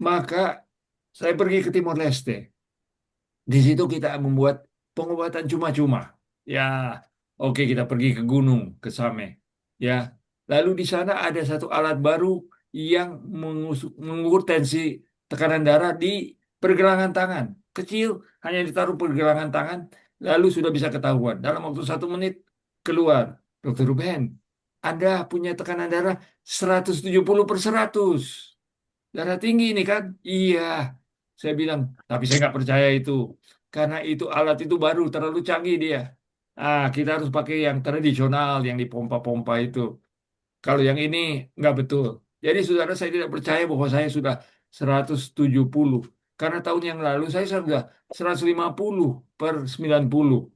maka saya pergi ke Timor Leste. Di situ kita membuat pengobatan cuma-cuma. Ya, oke kita pergi ke gunung, ke Same. Ya, lalu di sana ada satu alat baru yang mengukur tensi tekanan darah di pergelangan tangan. Kecil, hanya ditaruh pergelangan tangan, lalu sudah bisa ketahuan. Dalam waktu 1 menit keluar, Dokter Ruben, Anda punya tekanan darah 170/100. Darah tinggi ini kan? Iya. Saya bilang, tapi saya nggak percaya itu. Karena itu alat itu baru, terlalu canggih dia. Kita harus pakai yang tradisional, yang dipompa-pompa itu. Kalau yang ini nggak betul. Jadi saudara, saya tidak percaya bahwa saya sudah 170. Karena tahun yang lalu saya sudah 150/90.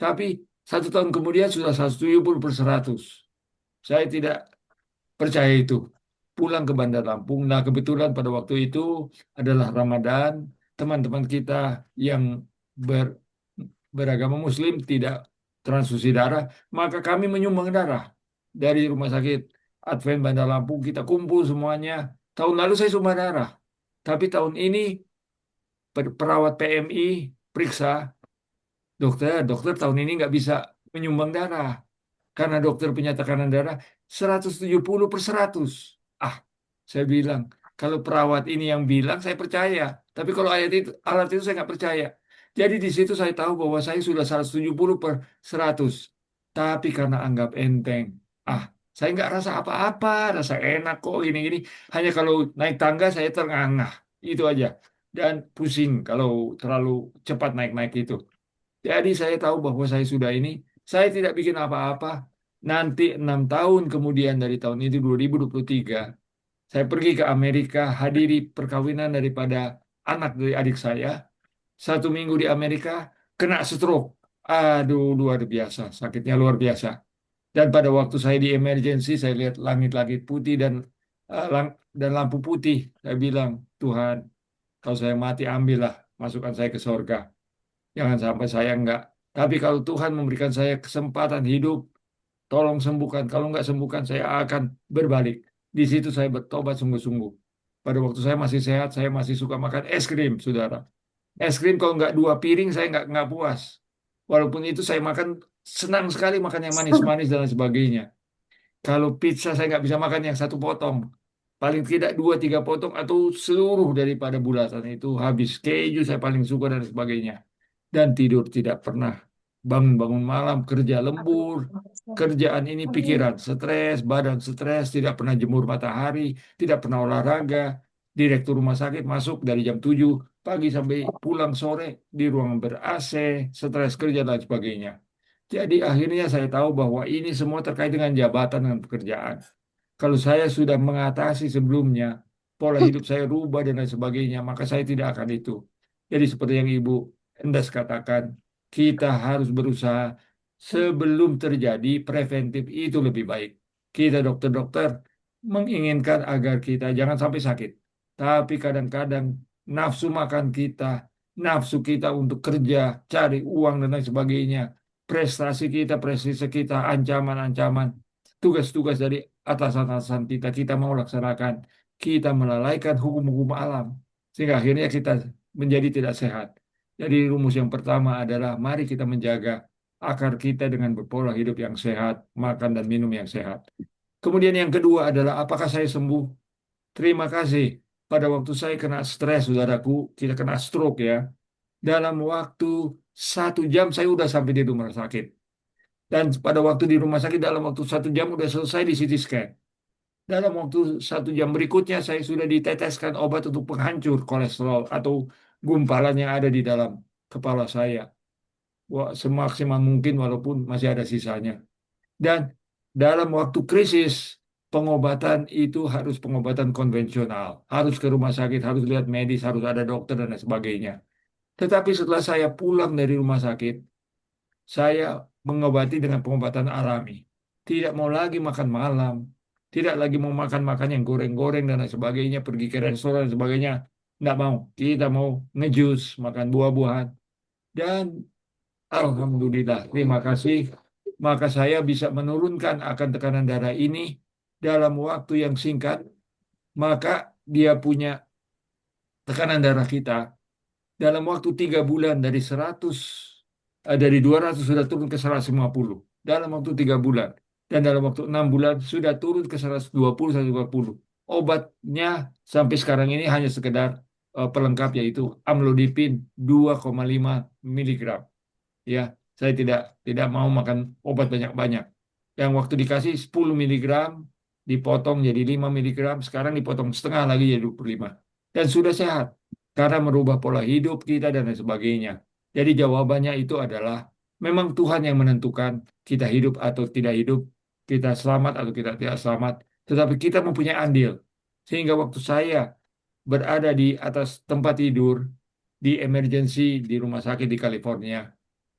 Tapi 1 tahun kemudian sudah 170/100. Saya tidak percaya itu. Pulang ke Bandar Lampung. Nah, kebetulan pada waktu itu adalah Ramadan. Teman-teman kita yang ber- beragama Muslim tidak transfusi darah, maka kami menyumbang darah dari Rumah Sakit Advent Bandar Lampung. Kita kumpul semuanya. Tahun lalu saya sumbang darah, tapi tahun ini perawat PMI periksa, dokter tahun ini nggak bisa menyumbang darah karena dokter punya tekanan darah 170/100. Ah, saya bilang, kalau perawat ini yang bilang, saya percaya. Tapi kalau alat itu saya nggak percaya. Jadi di situ saya tahu bahwa saya sudah 170/100. Tapi karena anggap enteng, ah, saya nggak rasa apa-apa, rasa enak kok gini-gini. Hanya kalau naik tangga saya terengah, itu aja. Dan pusing kalau terlalu cepat naik-naik itu. Jadi saya tahu bahwa saya sudah ini, saya tidak bikin apa-apa. Nanti 6 tahun kemudian dari tahun itu 2023, saya pergi ke Amerika, hadiri perkawinan daripada anak dari adik saya. 1 minggu di Amerika, kena stroke. Aduh, luar biasa, sakitnya luar biasa. Dan pada waktu saya di emergency, saya lihat langit-langit putih dan lampu putih. Saya bilang, Tuhan, kalau saya mati, ambillah, masukkan saya ke sorga. Jangan sampai saya enggak. Tapi kalau Tuhan memberikan saya kesempatan hidup, tolong sembuhkan. Kalau enggak sembuhkan, saya akan berbalik. Di situ saya bertobat sungguh-sungguh. Pada waktu saya masih sehat, saya masih suka makan es krim, saudara. Es krim kalau enggak 2 piring, saya enggak puas. Walaupun itu saya makan, senang sekali makan yang manis-manis dan lain sebagainya. Kalau pizza saya nggak bisa makan yang 1 potong. Paling tidak 2-3 potong atau seluruh daripada bulatan itu habis. Keju saya paling suka dan sebagainya. Dan tidur tidak pernah. Bangun-bangun malam, kerja lembur. Kerjaan ini pikiran, stres, badan stres, tidak pernah jemur matahari, tidak pernah olahraga. Direktur rumah sakit masuk dari jam 7 pagi sampai pulang sore di ruangan ber-AC, stres kerja dan sebagainya. Jadi akhirnya saya tahu bahwa ini semua terkait dengan jabatan dan pekerjaan. Kalau saya sudah mengatasi sebelumnya, pola hidup saya rubah dan lain sebagainya, maka saya tidak akan itu. Jadi seperti yang Ibu Endas katakan, kita harus berusaha sebelum terjadi preventif itu lebih baik. Kita dokter-dokter menginginkan agar kita jangan sampai sakit. Tapi kadang-kadang nafsu makan kita, nafsu kita untuk kerja, cari uang dan lain sebagainya, prestasi kita, prestasi kita, ancaman-ancaman, tugas-tugas dari atasan-atasan kita, kita mau laksanakan, kita melalaikan hukum-hukum alam, sehingga akhirnya kita menjadi tidak sehat. Jadi rumus yang pertama adalah mari kita menjaga akar kita dengan berpola hidup yang sehat, makan dan minum yang sehat. Kemudian yang kedua adalah apakah saya sembuh? Terima kasih. Pada waktu saya kena stres, saudaraku, kita kena stroke ya. Dalam waktu 1 jam saya udah sampai di rumah sakit. Dan pada waktu di rumah sakit dalam waktu 1 jam udah selesai di CT scan. Dalam waktu 1 jam berikutnya saya sudah diteteskan obat untuk penghancur kolesterol atau gumpalan yang ada di dalam kepala saya. Wah, semaksimal mungkin walaupun masih ada sisanya. Dan dalam waktu krisis, pengobatan itu harus pengobatan konvensional. Harus ke rumah sakit, harus lihat medis, harus ada dokter dan lain sebagainya. Tetapi setelah saya pulang dari rumah sakit, saya mengobati dengan pengobatan alami. Tidak mau lagi makan malam, tidak lagi mau makan-makan yang goreng-goreng dan lain sebagainya, pergi ke restoran dan sebagainya. Tidak mau. Kita mau ngejus, makan buah-buahan. Dan alhamdulillah, terima kasih. Maka saya bisa menurunkan akan tekanan darah ini dalam waktu yang singkat. Maka dia punya tekanan darah kita dalam waktu 3 bulan dari 200 sudah turun ke 150 dalam waktu 3 bulan, dan dalam waktu 6 bulan sudah turun ke 120 140. Obatnya sampai sekarang ini hanya sekedar pelengkap, yaitu amlodipin 2,5 miligram. Ya, saya tidak mau makan obat banyak-banyak. Yang waktu dikasih 10 miligram dipotong jadi 5 miligram, sekarang dipotong setengah lagi jadi 25. Dan sudah sehat karena merubah pola hidup kita dan lain sebagainya. Jadi jawabannya itu adalah memang Tuhan yang menentukan kita hidup atau tidak hidup, kita selamat atau kita tidak selamat, tetapi kita mempunyai andil. Sehingga waktu saya berada di atas tempat tidur di emergency di rumah sakit di California,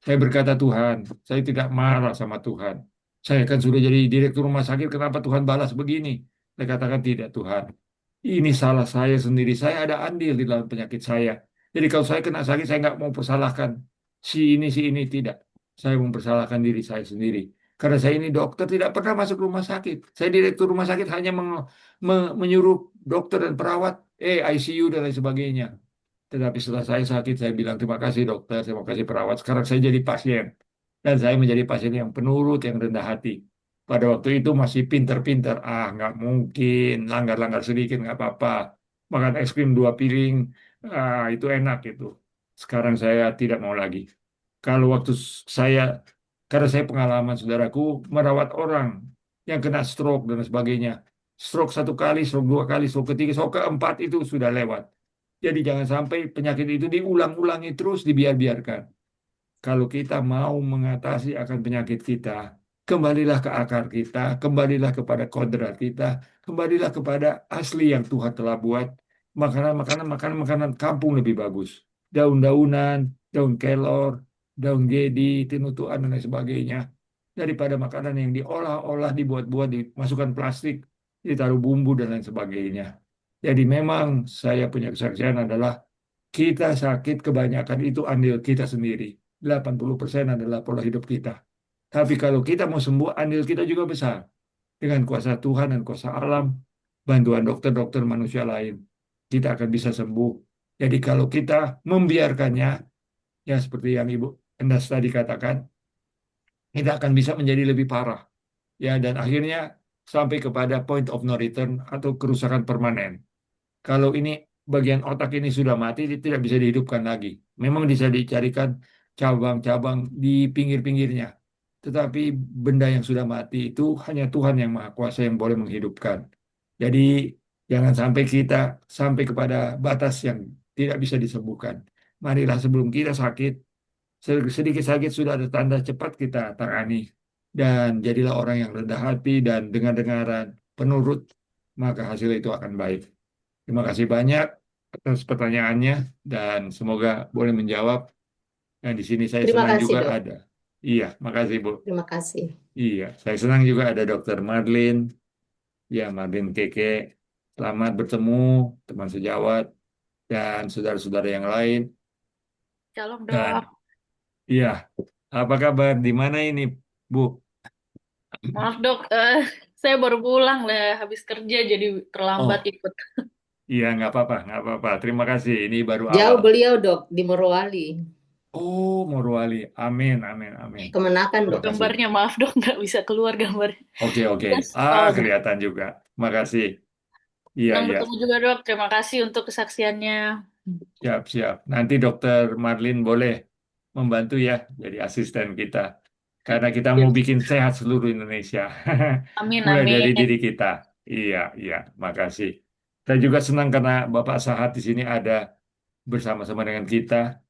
saya berkata, Tuhan, saya tidak marah sama Tuhan. Saya kan sudah jadi direktur rumah sakit, kenapa Tuhan balas begini? Saya katakan, tidak Tuhan. Ini salah saya sendiri. Saya ada andil di dalam penyakit saya. Jadi kalau saya kena sakit, saya nggak mau persalahkan si ini, tidak. Saya mempersalahkan diri saya sendiri. Karena saya ini dokter, tidak pernah masuk rumah sakit. Saya direktur rumah sakit hanya menyuruh dokter dan perawat, ICU dan lain sebagainya. Tetapi setelah saya sakit, saya bilang terima kasih dokter, terima kasih perawat. Sekarang saya jadi pasien. Dan saya menjadi pasien yang penurut, yang rendah hati. Pada waktu itu masih pinter-pinter. Nggak mungkin. Langgar-langgar sedikit, nggak apa-apa. Makan es krim 2 piring, itu enak itu. Sekarang saya tidak mau lagi. Kalau waktu saya, karena saya pengalaman saudaraku, merawat orang yang kena stroke dan sebagainya. Stroke 1 kali, stroke 2 kali, stroke ketiga, stroke keempat itu sudah lewat. Jadi jangan sampai penyakit itu diulang-ulangi terus, dibiarkan. Kalau kita mau mengatasi akan penyakit kita, kembalilah ke akar kita, kembalilah kepada kodrat kita, kembalilah kepada asli yang Tuhan telah buat. Makanan kampung lebih bagus. Daun-daunan, daun kelor, daun gedi, tinutuan, dan lain sebagainya. Daripada makanan yang diolah-olah, dibuat-buat, dimasukkan plastik, ditaruh bumbu, dan lain sebagainya. Jadi memang saya punya kesaksian adalah kita sakit kebanyakan itu andil kita sendiri. 80% adalah pola hidup kita. Tapi kalau kita mau sembuh, andil kita juga besar. Dengan kuasa Tuhan dan kuasa alam, bantuan dokter-dokter manusia lain, kita akan bisa sembuh. Jadi kalau kita membiarkannya, ya seperti yang Ibu Endas tadi katakan, kita akan bisa menjadi lebih parah. Ya, dan akhirnya sampai kepada point of no return atau kerusakan permanen. Kalau ini bagian otak ini sudah mati, dia tidak bisa dihidupkan lagi. Memang bisa dicarikan cabang-cabang di pinggir-pinggirnya. Tetapi benda yang sudah mati itu hanya Tuhan yang Maha Kuasa yang boleh menghidupkan. Jadi jangan sampai kita sampai kepada batas yang tidak bisa disembuhkan. Marilah sebelum kita sakit, sedikit sakit sudah ada tanda, cepat kita tangani. Dan jadilah orang yang rendah hati dan dengar-dengaran, penurut, maka hasil itu akan baik. Terima kasih banyak atas pertanyaannya dan semoga boleh menjawab. Dan di sini saya Terima senang kasih, juga Dok. ada. Iya, makasih Bu. Terima kasih. Iya, saya senang juga ada Dokter Marlin. Ya, Marlin Keke. Selamat bertemu teman sejawat dan saudara-saudara yang lain. Shalom, Dan Dok. iya, Apa kabar? Di mana ini, Bu? Maaf dok, saya baru pulang lah habis kerja jadi terlambat Oh, ikut. iya nggak apa-apa, nggak apa-apa. Terima kasih. Ini baru Jauh awal. beliau dok di Morowali. Oh, Morowali. Amin, amin, amin. Kemenakan Terima dok. kasih. Gambarnya maaf dok nggak bisa keluar gambar. Oke, oke. Yes, Kelihatan juga. Makasih. Iya, senang iya. bertemu juga dok. Terima kasih untuk kesaksiannya. Siap, siap. Nanti Dokter Marlin boleh membantu ya jadi asisten kita. Karena kita mau Yes. bikin sehat seluruh Indonesia. Amin Mulai amin. dari diri kita. Iya, iya. Makasih. Saya juga senang karena Bapak Sahat di sini ada bersama-sama dengan kita.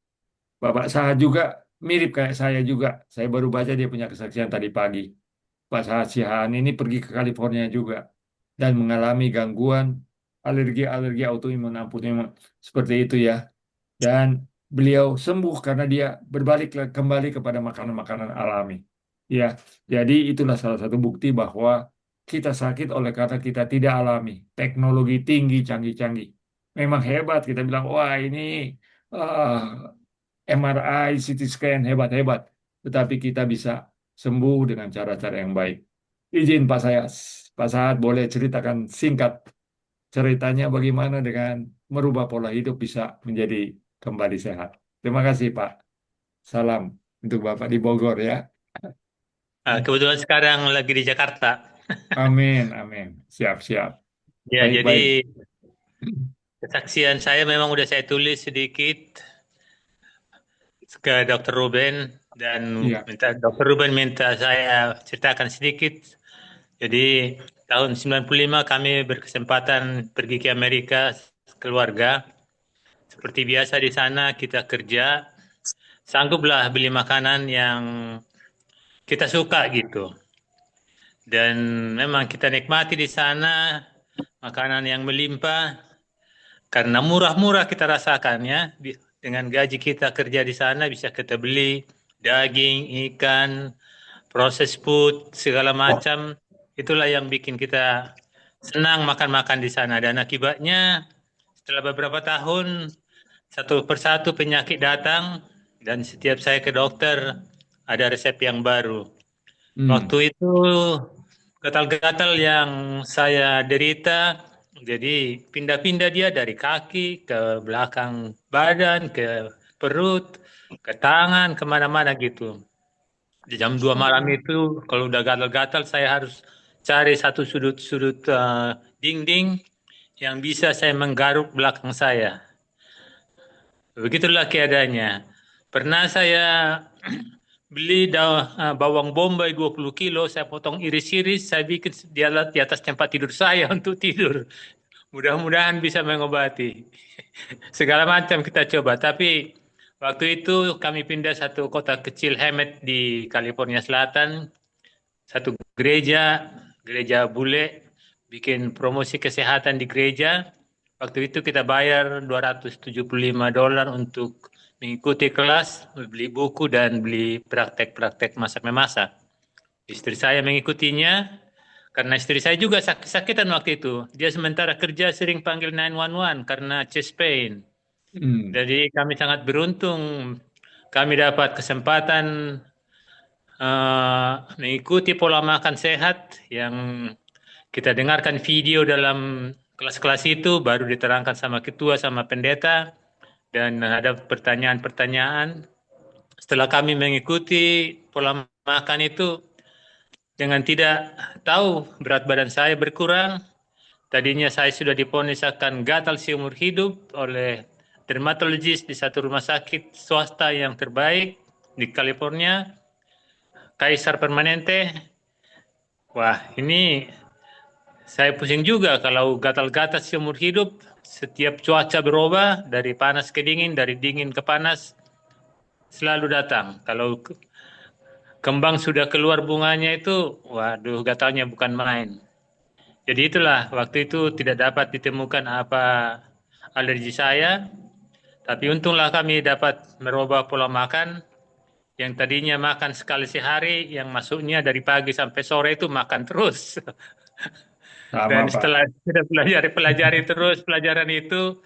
Bapak Sahat juga mirip kayak saya juga. Saya baru baca dia punya kesaksian tadi pagi. Pak Sahat Sihaan ini pergi ke California juga dan mengalami gangguan alergi autoimun, ampun, seperti itu ya. Dan beliau sembuh karena dia berbalik kembali kepada makanan-makanan alami. Ya, jadi itulah salah satu bukti bahwa kita sakit oleh karena kita tidak alami. Teknologi tinggi, canggih-canggih. Memang hebat kita bilang, wah ini MRI, CT scan hebat-hebat. Tetapi kita bisa sembuh dengan cara-cara yang baik. Izin Pak Sahat boleh ceritakan singkat ceritanya bagaimana dengan merubah pola hidup bisa menjadi kembali sehat. Terima kasih Pak. Salam untuk Bapak di Bogor ya. Kebetulan sekarang lagi di Jakarta. Amin, amin. Siap, siap. Ya, Baik, jadi baik. kesaksian saya memang udah saya tulis sedikit ke Dr. Ruben dan Iya. Dr. Ruben minta saya ceritakan sedikit. Jadi tahun 95 kami berkesempatan pergi ke Amerika keluarga. Seperti biasa di sana kita kerja, sangguplah beli makanan yang kita suka gitu. Dan memang kita nikmati di sana makanan yang melimpah karena murah-murah kita rasakan ya. Dengan gaji kita kerja di sana bisa kita beli daging, ikan, proses food, segala macam. Itulah yang bikin kita senang makan-makan di sana. Dan akibatnya setelah beberapa tahun satu persatu penyakit datang dan setiap saya ke dokter ada resep yang baru. Waktu itu gatal-gatal yang saya derita, jadi pindah-pindah dia dari kaki ke belakang badan, ke perut, ke tangan, kemana-mana gitu. Di jam 2 malam itu, kalau udah gatal-gatal, saya harus cari satu sudut-sudut dinding yang bisa saya menggaruk belakang saya. Begitulah keadaannya. Pernah saya beli bawang bombay 20 kilo, saya potong iris-iris, saya bikin di atas tempat tidur saya untuk tidur. Mudah-mudahan bisa mengobati. Segala macam kita coba, tapi waktu itu kami pindah satu kota kecil Hemet di California Selatan, satu gereja bule, bikin promosi kesehatan di gereja. Waktu itu kita bayar $275 untuk mengikuti kelas, beli buku dan beli praktek-praktek masak-memasak. Istri saya mengikutinya karena istri saya juga sakit-sakitan waktu itu. Dia sementara kerja sering panggil 911 karena chest pain. Jadi kami sangat beruntung kami dapat kesempatan mengikuti pola makan sehat yang kita dengarkan video dalam kelas-kelas itu, baru diterangkan sama ketua sama pendeta, dan ada pertanyaan-pertanyaan. Setelah kami mengikuti pola makan itu, dengan tidak tahu berat badan saya berkurang. Tadinya saya sudah divonis akan gatal seumur hidup oleh dermatologis di satu rumah sakit swasta yang terbaik di California, Kaiser Permanente. Wah, ini saya pusing juga kalau gatal-gatal seumur hidup, setiap cuaca berubah, dari panas ke dingin, dari dingin ke panas, selalu datang. Kalau kembang sudah keluar bunganya itu, waduh gatalnya bukan main. Jadi itulah, waktu itu tidak dapat ditemukan apa alergi saya, tapi untunglah kami dapat merubah pola makan, yang tadinya makan sekali sehari, yang masuknya dari pagi sampai sore itu makan terus. Sama Dan Pak. setelah kita pelajari terus pelajaran itu,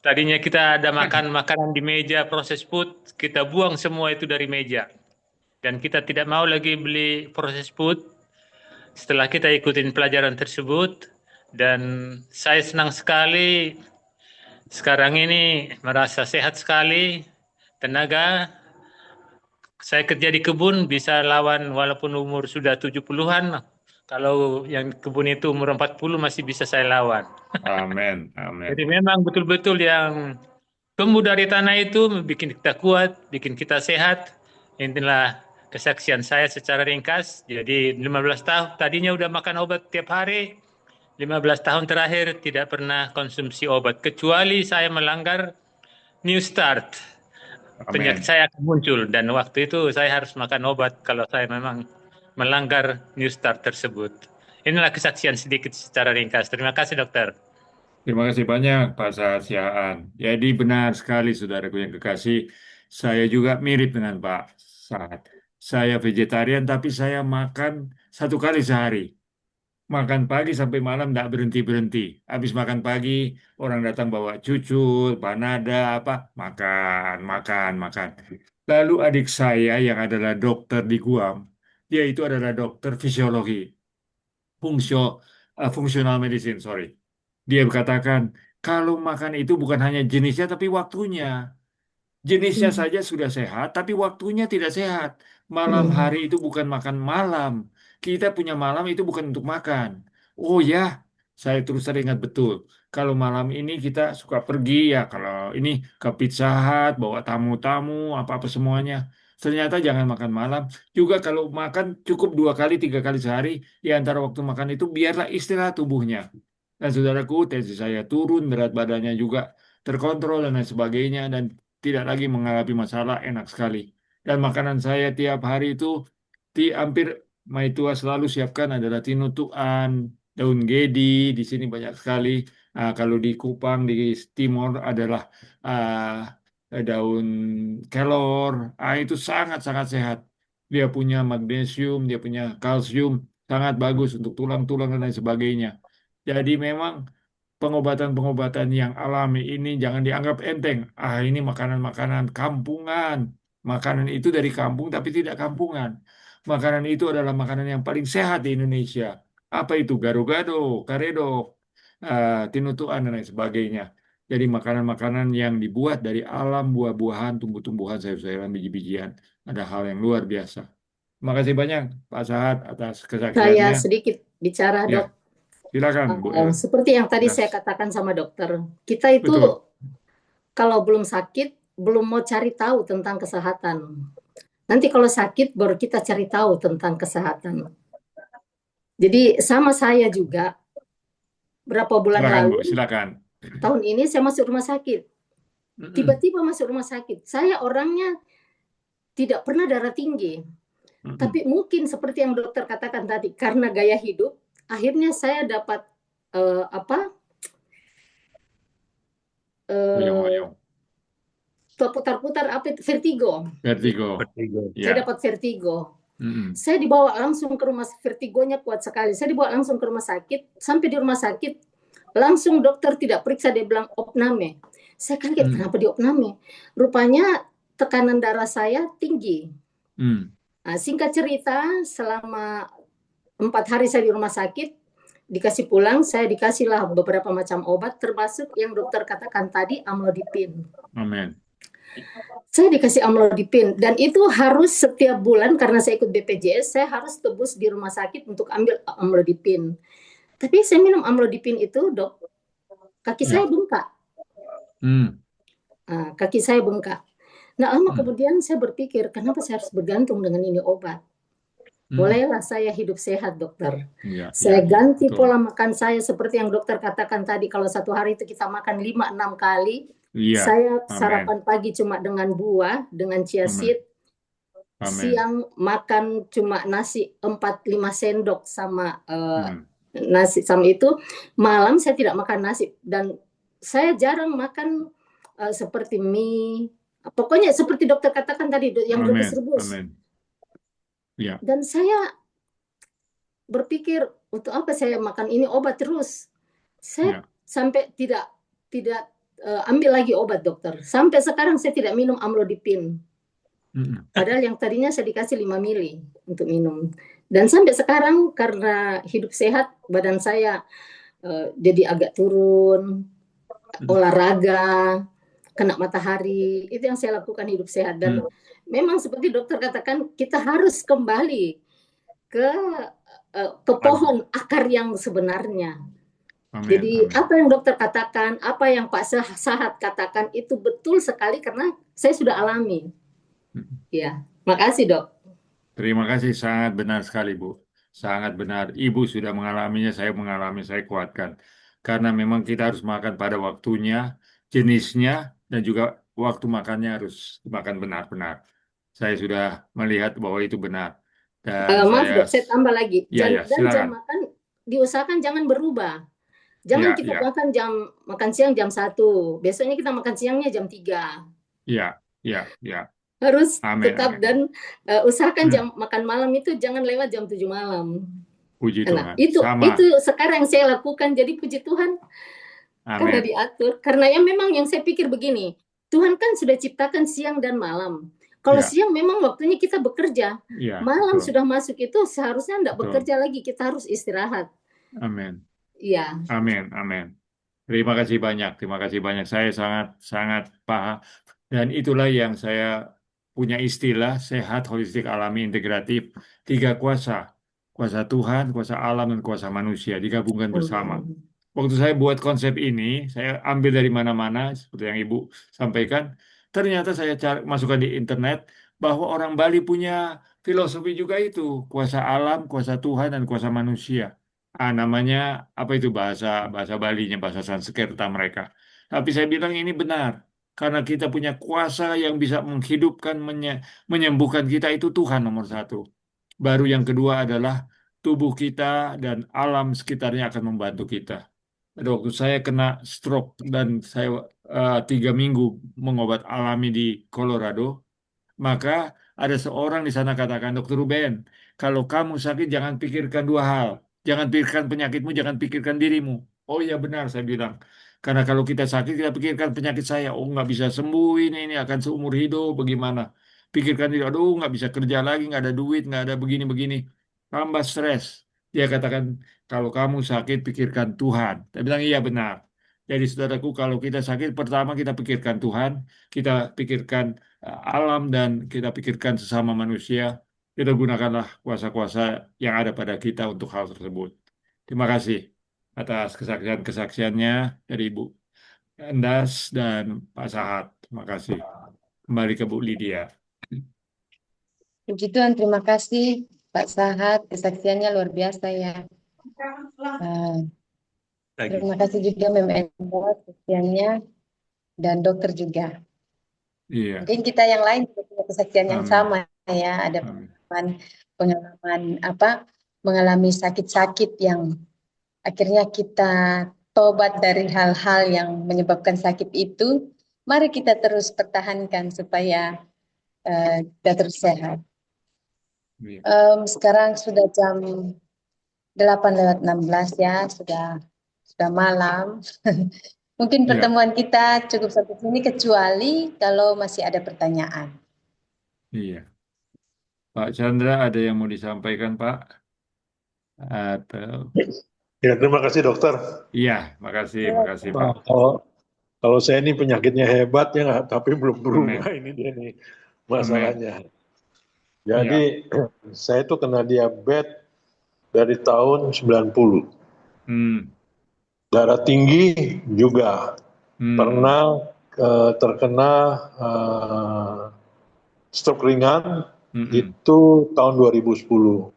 tadinya kita ada makan makanan di meja, proses food, kita buang semua itu dari meja. dan kita tidak mau lagi beli proses food setelah kita ikutin pelajaran tersebut. Dan saya senang sekali sekarang ini merasa sehat sekali, tenaga. Saya kerja di kebun bisa lawan walaupun umur sudah 70-an. Kalau yang kebun itu umur 40 masih bisa saya lawan. Amin. Amin. Jadi memang betul-betul yang tumbuh dari tanah itu bikin kita kuat, bikin kita sehat. Inilah kesaksian saya secara ringkas. Jadi 15 tahun tadinya udah makan obat tiap hari. 15 tahun terakhir tidak pernah konsumsi obat kecuali saya melanggar New Start. Penyakit Amin. saya akan muncul dan waktu itu saya harus makan obat kalau saya memang melanggar New Start tersebut. Inilah kesaksian sedikit secara ringkas. Terima kasih dokter. Terima kasih banyak Pak Sahat Siaan. Jadi benar sekali saudaraku yang kekasih, saya juga mirip dengan Pak Sahat. Saya vegetarian tapi saya makan 1 kali sehari. Makan pagi sampai malam tidak berhenti-berhenti. Habis makan pagi, orang datang bawa cucur, panada, apa, makan, makan, makan. Lalu adik saya yang adalah dokter di Guam, dia itu adalah dokter fisiologi, fungsional medicine, sorry. Dia berkatakan, kalau makan itu bukan hanya jenisnya, tapi waktunya. Jenisnya saja sudah sehat, tapi waktunya tidak sehat. Malam hari itu bukan makan malam. Kita punya malam itu bukan untuk makan. Oh ya, saya terus teringat betul. Kalau malam ini kita suka pergi ya, kalau ini ke Pizza Hut, bawa tamu-tamu, apa-apa semuanya. Ternyata jangan makan malam. Juga kalau makan cukup 2 kali, 3 kali sehari. Di antara waktu makan itu biarlah istirahat tubuhnya. Dan saudaraku, tensi saya turun, berat badannya juga terkontrol dan lain sebagainya. Dan tidak lagi mengalami masalah, enak sekali. Dan makanan saya tiap hari itu hampir Maitua selalu siapkan adalah tinutuan, daun gedi, di sini banyak sekali. Kalau di Kupang, di Timor adalah daun kelor. Itu sangat-sangat sehat. Dia punya magnesium, dia punya kalsium, sangat bagus untuk tulang-tulang dan lain sebagainya. Jadi memang pengobatan-pengobatan yang alami ini jangan dianggap enteng. Ini makanan-makanan kampungan. Makanan itu dari kampung tapi tidak kampungan. Makanan itu adalah makanan yang paling sehat di Indonesia. Apa itu? Gado-gado, karedok, tinutuan, dan lain sebagainya. Jadi makanan-makanan yang dibuat dari alam, buah-buahan, tumbuh-tumbuhan, sayur-sayuran, biji-bijian. Ada hal yang luar biasa. Terima kasih banyak Pak Sahat atas Saya kesaksiannya. sedikit bicara, Ya, Dok. silakan Bu. Seperti yang tadi Yes. saya katakan sama dokter, kita itu Betul. kalau belum sakit, belum mau cari tahu tentang kesehatan. Nanti kalau sakit, baru kita cari tahu tentang kesehatan. Jadi sama saya juga, berapa bulan Silakan Bu, lalu, silakan. tahun ini saya masuk rumah sakit. Tiba-tiba masuk rumah sakit. Saya orangnya tidak pernah darah tinggi. Tapi mungkin seperti yang dokter katakan tadi, karena gaya hidup, akhirnya saya dapat Oyong-oyong. putar-putar vertigo. Vertigo. Saya Ya. dapat vertigo. Saya dibawa langsung ke rumah, vertigonya kuat sekali. Saya dibawa langsung ke rumah sakit. Sampai di rumah sakit, langsung dokter tidak periksa, dia bilang opname. Saya kaget, kenapa di opname? Rupanya tekanan darah saya tinggi. Singkat cerita, selama 4 hari saya di rumah sakit, dikasih pulang, saya dikasihlah beberapa macam obat, termasuk yang dokter katakan tadi, amlodipin. Amin. Saya dikasih amlodipin, dan itu harus setiap bulan, karena saya ikut BPJS, saya harus tebus di rumah sakit untuk ambil amlodipin. Tapi saya minum amlodipin itu, Dok, kaki saya bengkak. Kaki saya bengkak. Nah, lama kemudian saya berpikir, kenapa saya harus bergantung dengan ini obat? Bolehlah saya hidup sehat, dokter. Saya ganti betul. pola makan saya seperti yang dokter katakan tadi, kalau satu hari itu kita makan 5-6 kali. Saya sarapan pagi cuma dengan buah, dengan chia seed. Siang makan cuma nasi 4-5 sendok sama nasi sama itu. Malam saya tidak makan nasi, dan saya jarang makan seperti mie. Pokoknya seperti dokter katakan tadi, yang rebus-rebus. Dan saya berpikir, untuk apa saya makan ini obat terus? Saya sampai tidak ambil lagi obat, dokter. Sampai sekarang saya tidak minum amlodipin. Mm-mm. Padahal yang tadinya saya dikasih 5 mili untuk minum. Dan sampai sekarang karena hidup sehat, badan saya jadi agak turun, olahraga, kena matahari, itu yang saya lakukan hidup sehat. Dan memang seperti dokter katakan, kita harus kembali ke pohon akar yang sebenarnya. Amin, Jadi amin. apa yang dokter katakan, apa yang Pak Sahat katakan itu betul sekali karena saya sudah alami. Ya, makasih dok. Terima kasih, sangat benar sekali, Bu. Sangat benar. Ibu sudah mengalaminya, saya mengalami, saya kuatkan. Karena memang kita harus makan pada waktunya, jenisnya, dan juga waktu makannya harus makan benar-benar. Saya sudah melihat bahwa itu benar. Dan Maaf saya, dok, saya tambah lagi. ya, Dan jam silakan. makan diusahakan jangan berubah. Jangan Ya, kita ya, makan siang jam 1. Besoknya kita makan siangnya jam 3. ya, ya, ya. Harus Amin, tetap amin. dan usahakan jam makan malam itu jangan lewat jam 7 malam. Puji Nah, Tuhan. itu Sama. sekarang yang saya lakukan. Jadi puji Tuhan karena Amin. diatur. Karena memang yang saya pikir begini, Tuhan kan sudah ciptakan siang dan malam. Kalau Ya, siang memang waktunya kita bekerja, ya, malam betul, sudah masuk itu seharusnya tidak betul. bekerja lagi, kita harus istirahat. Amin. Iya. Amin, amin. Terima kasih banyak, terima kasih banyak. Saya sangat paham. Dan itulah yang saya punya istilah sehat, holistik, alami, integratif. 3 kuasa. Kuasa Tuhan, kuasa alam, dan kuasa manusia digabungkan bersama. Waktu saya buat konsep ini, saya ambil dari mana-mana, seperti yang Ibu sampaikan. Ternyata saya masukkan di internet bahwa orang Bali punya filosofi juga itu. Kuasa alam, kuasa Tuhan, dan kuasa manusia. Namanya apa itu bahasa bahasa Balinya, bahasa Sanskerta mereka. Tapi saya bilang ini benar karena kita punya kuasa yang bisa menghidupkan, menyembuhkan kita itu Tuhan nomor 1. Baru yang kedua adalah tubuh kita dan alam sekitarnya akan membantu kita. Pada waktu saya kena stroke dan saya 3 minggu mengobat alami di Colorado, maka ada seorang di sana katakan, Dokter Ruben, kalau kamu sakit jangan pikirkan 2 hal. Jangan pikirkan penyakitmu, jangan pikirkan dirimu. Oh iya benar, saya bilang. Karena kalau kita sakit, kita pikirkan penyakit saya. Oh nggak bisa sembuh ini akan seumur hidup, bagaimana? Pikirkan diri, aduh nggak bisa kerja lagi, nggak ada duit, nggak ada begini-begini. Tambah stres. Dia katakan, kalau kamu sakit, pikirkan Tuhan. Saya bilang, iya benar. Jadi saudaraku, kalau kita sakit, pertama kita pikirkan Tuhan, kita pikirkan alam dan kita pikirkan sesama manusia, kita gunakanlah kuasa-kuasa yang ada pada kita untuk hal tersebut. Terima kasih atas kesaksian-kesaksiannya dari Ibu Endas dan Pak Sahat. Terima kasih. Kembali ke Bu Lydia. Puji Tuhan, terima kasih Pak Sahat, kesaksiannya luar biasa ya. Terima kasih juga Mem Enda, kesaksiannya, dan dokter juga. Iya. Mungkin kita yang lain juga punya kesaksian yang Amin. sama ya, ada pengalaman mengalami sakit-sakit yang akhirnya kita tobat dari hal-hal yang menyebabkan sakit itu. Mari kita terus pertahankan supaya kita terus sehat. Iya. Sekarang sudah jam 8:16 ya, sudah malam. Mungkin pertemuan kita cukup sampai sini kecuali kalau masih ada pertanyaan. Iya. Pak Chandra, ada yang mau disampaikan, Pak? Atau Ya, terima kasih dokter. iya, makasih Pak. Kalau saya ini penyakitnya hebat ya nggak, tapi belum berubah. Ini dia nih masalahnya. Jadi saya itu kena diabetes dari tahun 90. Darah tinggi juga. Pernah terkena stroke ringan itu tahun 2010.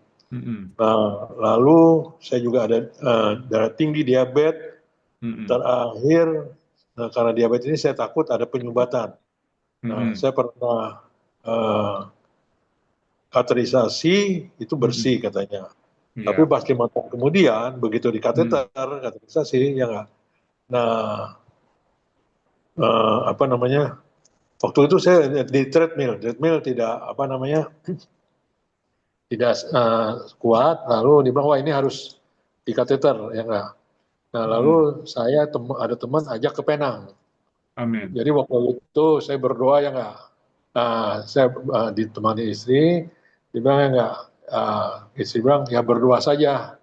Nah, lalu saya juga ada darah tinggi, diabetes. Terakhir, karena diabetes ini saya takut ada penyumbatan. Nah, saya pernah kateterisasi, itu bersih katanya. Tapi pas 5 tahun kemudian, begitu di kateterisasi, ya nggak. Nah, waktu itu saya di treadmill tidak kuat, lalu dibilang, wah ini harus di kateter, ya nggak. Nah, lalu saya ada teman ajak ke Penang. Amin. Jadi waktu itu saya berdoa, ya nggak. Saya ditemani istri, dia bilang enggak, istri bilang ya berdoa saja,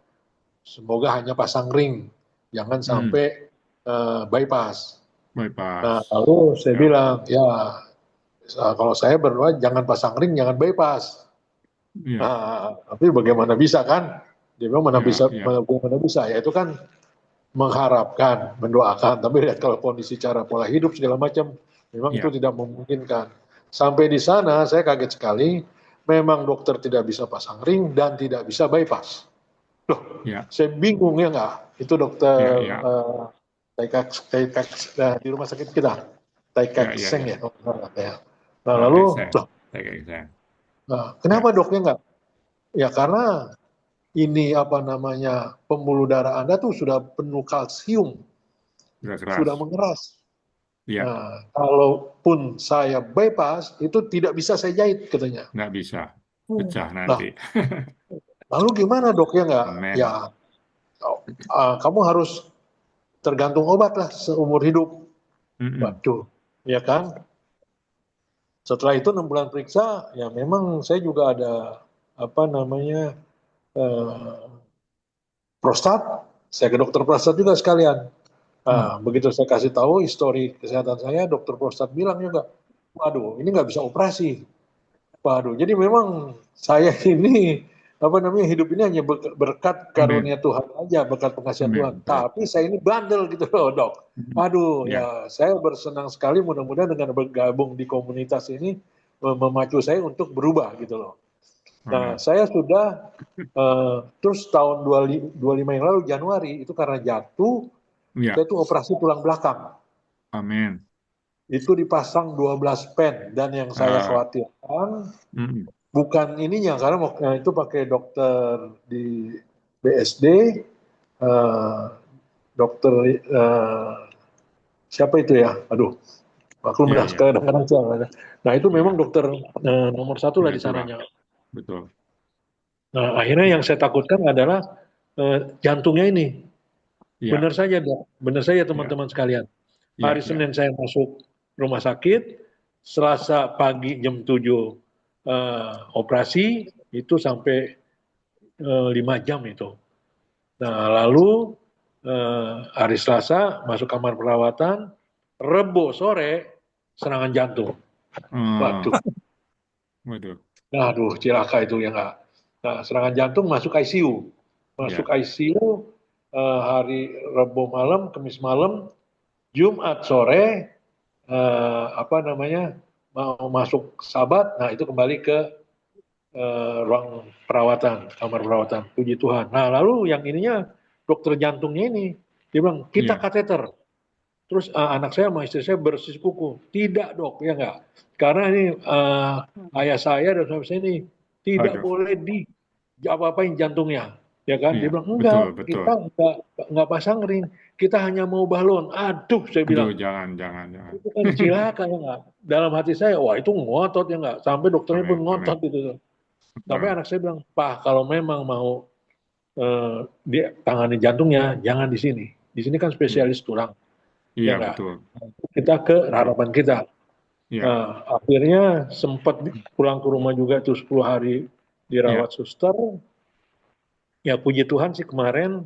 semoga hanya pasang ring, jangan sampai bypass. Nah, lalu saya bilang ya kalau saya berdoa jangan pasang ring, jangan bypass. Tapi bagaimana bisa kan? Dia bilang mana bisa, bagaimana bisa? Ya itu kan mengharapkan, mendoakan, tapi lihat kalau kondisi cara pola hidup segala macam, memang itu tidak memungkinkan. Sampai di sana saya kaget sekali, memang dokter tidak bisa pasang ring dan tidak bisa bypass. Loh, saya bingung ya nggak? Itu dokter di rumah sakit kita, Taikakseng ya. Nah lalu, kenapa doknya nggak? Ya karena ini apa namanya, pembuluh darah Anda tuh sudah penuh kalsium, sudah mengeras. Nah, kalaupun saya bypass itu tidak bisa saya jahit katanya. Nggak bisa, pecah nanti. Lalu gimana dok ya nggak? Ya, kamu harus tergantung obat lah seumur hidup. Waduh, ya kan? Setelah itu 6 bulan periksa, ya memang saya juga ada apa namanya prostat, saya ke dokter prostat juga sekalian. Begitu saya kasih tahu histori kesehatan saya, dokter prostat bilang juga, waduh ini nggak bisa operasi. Waduh, jadi memang saya ini apa namanya hidup ini hanya berkat karunia Tuhan aja, berkat pengasihan Tuhan. Tapi saya ini bandel gitu loh dok. Aduh ya saya bersenang sekali mudah-mudahan dengan bergabung di komunitas ini memacu saya untuk berubah gitu loh. Nah, saya sudah terus tahun 25 yang lalu Januari itu karena jatuh, saya itu operasi tulang belakang. Amin. Itu dipasang 12 pen dan yang saya khawatirkan bukan ininya karena itu pakai dokter di BSD, dokter siapa itu ya? Aduh, maklum ya kadang-kadang salah. Nah itu memang dokter nomor 1 lah di sananya. Betul. Nah, akhirnya yang saya takutkan adalah jantungnya ini. Benar saja, Dok. Benar saja teman-teman sekalian. Hari Senin saya masuk rumah sakit, Selasa pagi jam 7 operasi, itu sampai 5 jam itu. Nah, lalu hari Selasa masuk kamar perawatan, Rebo sore serangan jantung. Waduh. Aduh, cilaka itu ya nggak. Nah, serangan jantung masuk ICU. Masuk ICU hari Rabu malam, Kamis malam, Jumat sore, apa namanya, mau masuk Sabat, nah itu kembali ke ruang perawatan, kamar perawatan. Puji Tuhan. Nah, lalu yang ininya, dokter jantungnya ini, dia bilang, kita kateter. Terus anak saya sama istri saya bersikuku. Tidak dok, ya nggak. Karena ini ayah saya dan suami saya ini tidak boleh apa-apain jantungnya. Ya kan? Dia bilang, enggak, kita nggak pasang ring. Kita hanya mau balon. Aduh, saya bilang. Jangan. Itu kan cilaka ya nggak. Dalam hati saya, wah itu ngotot ya nggak. Sampai dokternya pun ngotot gitu. Sampai anak saya bilang, Pak, kalau memang mau dia tangani jantungnya, jangan di sini. Di sini kan spesialis tulang. Iya, ya betul. Kita ke harapan kita. Nah, akhirnya sempat pulang ke rumah juga itu 10 hari dirawat suster. Ya puji Tuhan sih kemarin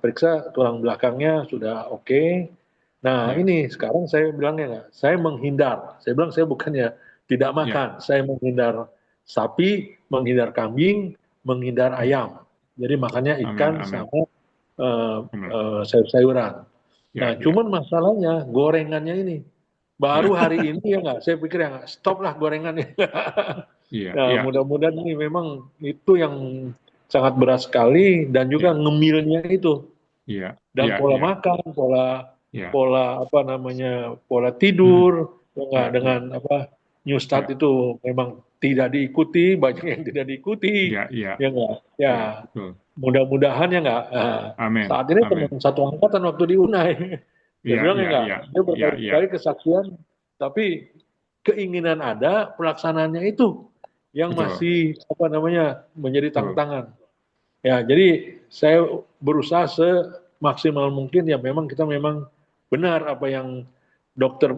periksa tulang belakangnya sudah oke. Nah ini sekarang saya bilangnya saya menghindar. Saya bilang saya bukannya tidak makan. Saya menghindar sapi, menghindar kambing, menghindar ayam. Jadi makannya ikan sama sayur-sayuran. Nah, cuman masalahnya gorengannya ini. Baru hari ini ya nggak, saya pikir ya nggak, stop lah gorengannya. Nah, mudah-mudahan ini memang itu yang sangat berat sekali dan juga ngemilnya itu. Dan pola makan, pola apa namanya, pola tidur, dengan apa New Start itu memang tidak diikuti, banyak yang tidak diikuti. Ya nggak, ya. Mudah-mudahan ya nggak. Saat ini teman satu angkatan waktu di UNAI, dia bilang dia berkali-kali kesaksian, tapi keinginan ada, pelaksanaannya itu yang masih apa namanya menjadi tantangan. Ya, jadi saya berusaha semaksimal mungkin ya memang kita memang benar apa yang dokter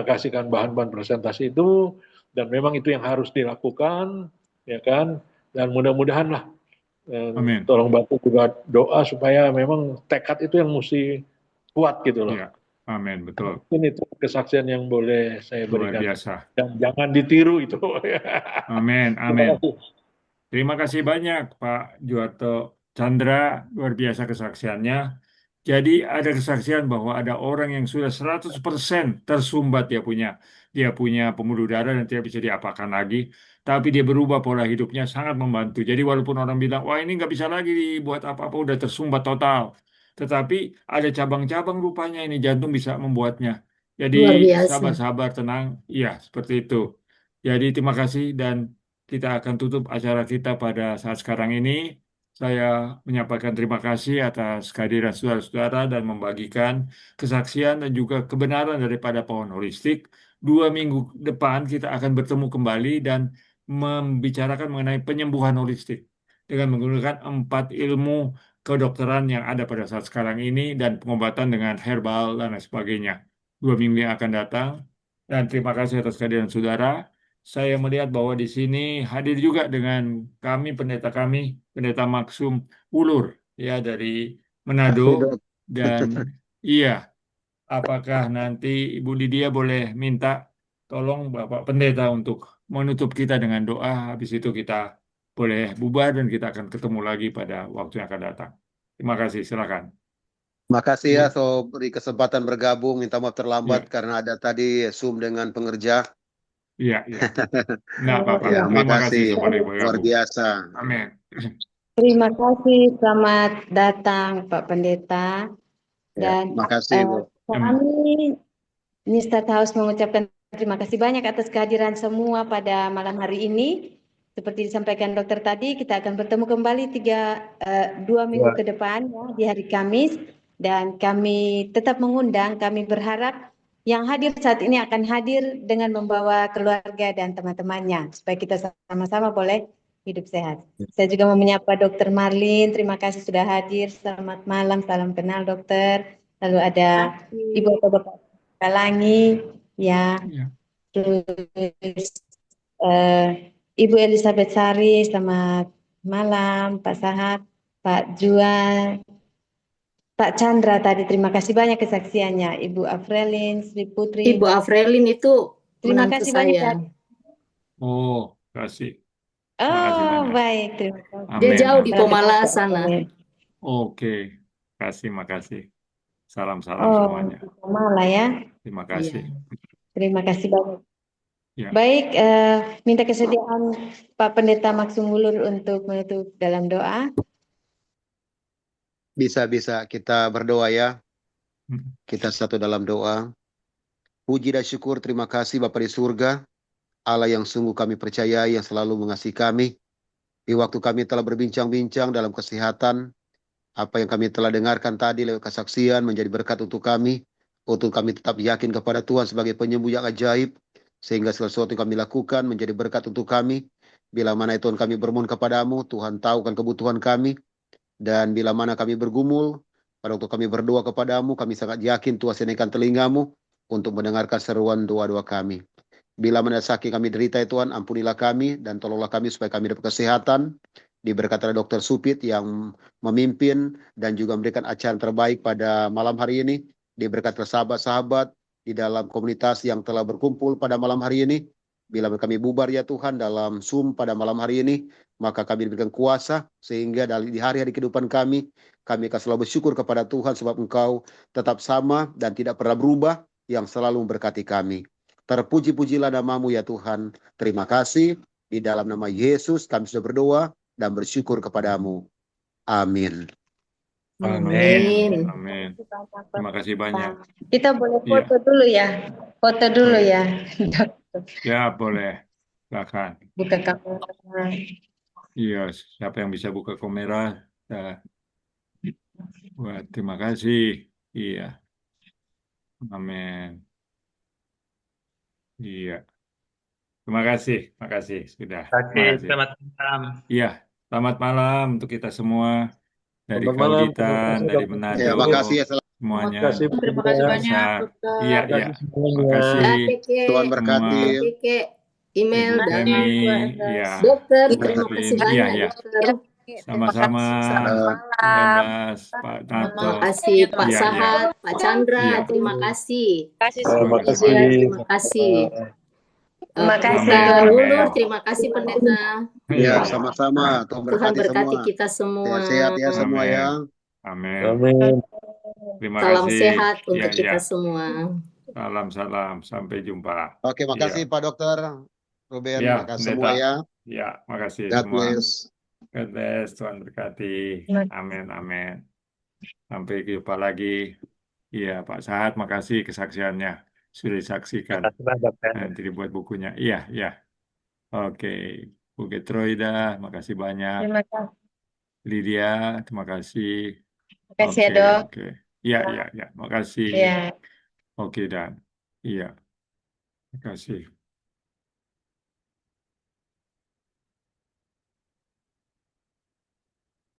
kasihkan bahan-bahan presentasi itu, dan memang itu yang harus dilakukan, ya kan? Dan mudah-mudahan lah, Amin. tolong bantu juga doa supaya memang tekad itu yang mesti kuat gitu loh. Iya, amin, betul. Mungkin itu kesaksian yang boleh saya Luar berikan. biasa. Dan jangan ditiru itu. Amin, Terima amin. kasih. Terima kasih banyak Pak Juarto Chandra, luar biasa kesaksiannya. Jadi ada kesaksian bahwa ada orang yang sudah 100% tersumbat dia punya pembuluh darah dan tidak bisa diapakan lagi, tapi dia berubah pola hidupnya sangat membantu. Jadi walaupun orang bilang, wah ini nggak bisa lagi dibuat apa-apa, udah tersumbat total. Tetapi ada cabang-cabang rupanya ini jantung bisa membuatnya. Luar Jadi biasa. sabar-sabar, tenang. Iya, seperti itu. Jadi terima kasih dan kita akan tutup acara kita pada saat sekarang ini. Saya menyampaikan terima kasih atas kehadiran saudara-saudara dan membagikan kesaksian dan juga kebenaran daripada pohon holistik. 2 minggu depan kita akan bertemu kembali dan membicarakan mengenai penyembuhan holistik dengan menggunakan 4 ilmu kedokteran yang ada pada saat sekarang ini dan pengobatan dengan herbal dan lain sebagainya. 2 minggu yang akan datang. Dan terima kasih atas kehadiran saudara. Saya melihat bahwa di sini hadir juga dengan pendeta Maksum Ulur ya dari Kasih, Manado Dok. dan iya, apakah nanti Ibu Lydia boleh minta tolong Bapak Pendeta untuk menutup kita dengan doa, habis itu kita boleh bubar dan kita akan ketemu lagi pada waktu yang akan datang. Terima kasih, silakan. Makasih Ibu. ya, so beri kesempatan bergabung. Minta maaf terlambat Iya. karena ada tadi Zoom dengan pengerja. Iya, iya. Nggak apa-apa. Ya, Terima kasih makasih. semua yang Luar bergabung. biasa. Amin. Terima kasih, selamat datang Pak Pendeta. Ya, Dan makasih, Bu. kami Nistat House mengucapkan terima kasih banyak atas kehadiran semua pada malam hari ini. Seperti disampaikan dokter tadi, kita akan bertemu kembali 2 minggu ke depan ya, di hari Kamis. Dan kami tetap mengundang, kami berharap yang hadir saat ini akan hadir dengan membawa keluarga dan teman-temannya. Supaya kita sama-sama boleh hidup sehat. Saya juga mau menyapa Dokter Marlin, terima kasih sudah hadir. Selamat malam, salam kenal dokter. Lalu ada Ibu atau Bapak Kalangi, ya. Iya. Terus Ibu Elizabeth Sari, selamat malam, Pak Sahat, Pak Juan, Pak Chandra tadi, terima kasih banyak kesaksiannya. Ibu Afrelin, Sri Putri. Ibu Afrelin itu Terima menantu kasih saya. banyak. Oh, kasih. Terima kasih Oh, banyak. baik, terima kasih. Dia Amin, jauh di amin. Tomala sana. Oke, makasih. Salam-salam Oh, semuanya. malah ya. Terima kasih. Terima kasih banyak. Ya. Baik, minta kesediaan Pak Pendeta Maksum Ulur untuk menutup dalam doa. Bisa kita berdoa ya. Kita satu dalam doa. Puji dan syukur, terima kasih Bapa di surga, Allah yang sungguh kami percayai, yang selalu mengasihi kami. Di waktu kami telah berbincang-bincang dalam kesehatan, apa yang kami telah dengarkan tadi lewat kesaksian menjadi berkat untuk kami tetap yakin kepada Tuhan sebagai penyembuh yang ajaib, sehingga segala sesuatu yang kami lakukan menjadi berkat untuk kami. Bila mana Tuhan kami bermohon kepadamu, Tuhan tahu kan kebutuhan kami, dan bila mana kami bergumul, pada waktu kami berdoa kepadamu, kami sangat yakin Tuhan sediakan telingamu untuk mendengarkan seruan doa-doa kami. Bila mana sakit kami derita ya Tuhan, ampunilah kami dan tolonglah kami supaya kami dapat kesehatan. Diberkati oleh Dr. Supit yang memimpin dan juga memberikan acara terbaik pada malam hari ini. Diberkati sahabat-sahabat di dalam komunitas yang telah berkumpul pada malam hari ini. Bila kami bubar ya Tuhan dalam Zoom pada malam hari ini, maka kami diberikan kuasa sehingga di hari-hari kehidupan kami akan selalu bersyukur kepada Tuhan sebab Engkau tetap sama dan tidak pernah berubah, yang selalu memberkati kami. Terpuji-pujilah namamu ya Tuhan. Terima kasih. Di dalam nama Yesus kami sudah berdoa dan bersyukur kepadamu. Amin. Amin. Terima kasih banyak. Kita boleh foto dulu ya. Foto dulu ya. Ya, boleh. Silakan. Buka kamera. Iya, siapa yang bisa buka kamera? Wah, terima kasih. Iya. Amin. Iya. Terima kasih sudah. Oke, selamat malam. Iya, selamat malam untuk kita semua dari Selamat malam. Kalditan, dari Manado. Ya, makasih ya. semuanya. kasih Terima kasih banyak. banyak, Bisa. dokter. Iya, Terima iya. kasih semuanya. Makasih Keke, Tuhan semua. berkati. Keke, email Ibu dan Temi, Bu ya, Endas. dokter. Pak Terima Rin, kasih iya, banyak, iya. dokter. Terima Sama-sama, kasih. Selamat Eh, malam. Endas, Pak Selamat Tato. Terima malam kasih semuanya, Pak Iya, iya, Sahat, Pak Chandra. iya. Terima kasih. Terima kasih Terima Sama-sama. kasih. Ya, terima kasih. Terima kasih, Amin, Pendeta Dok. Lulur, amin. terima kasih Pendeta. Iya, Ya, sama-sama. Tuhan Tuhan berkati berkati semua. kita semua. Sehat-sehat ya semua amin, ya. amin. Amin. Terima Salam kasih. sehat Iya, untuk iya. kita semua. Salam-salam. Sampai jumpa. Oke, Iya, makasih Pak Dokter Ruben, iya, makasih Pendeta. semua ya. Ya, makasih God semua. bless. God bless, Tuhan berkati. Amin, amin. Sampai jumpa lagi. Iya, Pak Sahat, makasih kesaksiannya. Sudah disaksikan. Terima kasih banyak, dokter. Nanti dibuat bukunya. Iya, iya. Oke. Bukit Troida, makasih banyak. Terima kasih. Lydia, terima kasih. Terima kasih ya, Oke, Dok. oke. Iya, iya, iya. Makasih. Ya. Oke, Dan. Iya, makasih.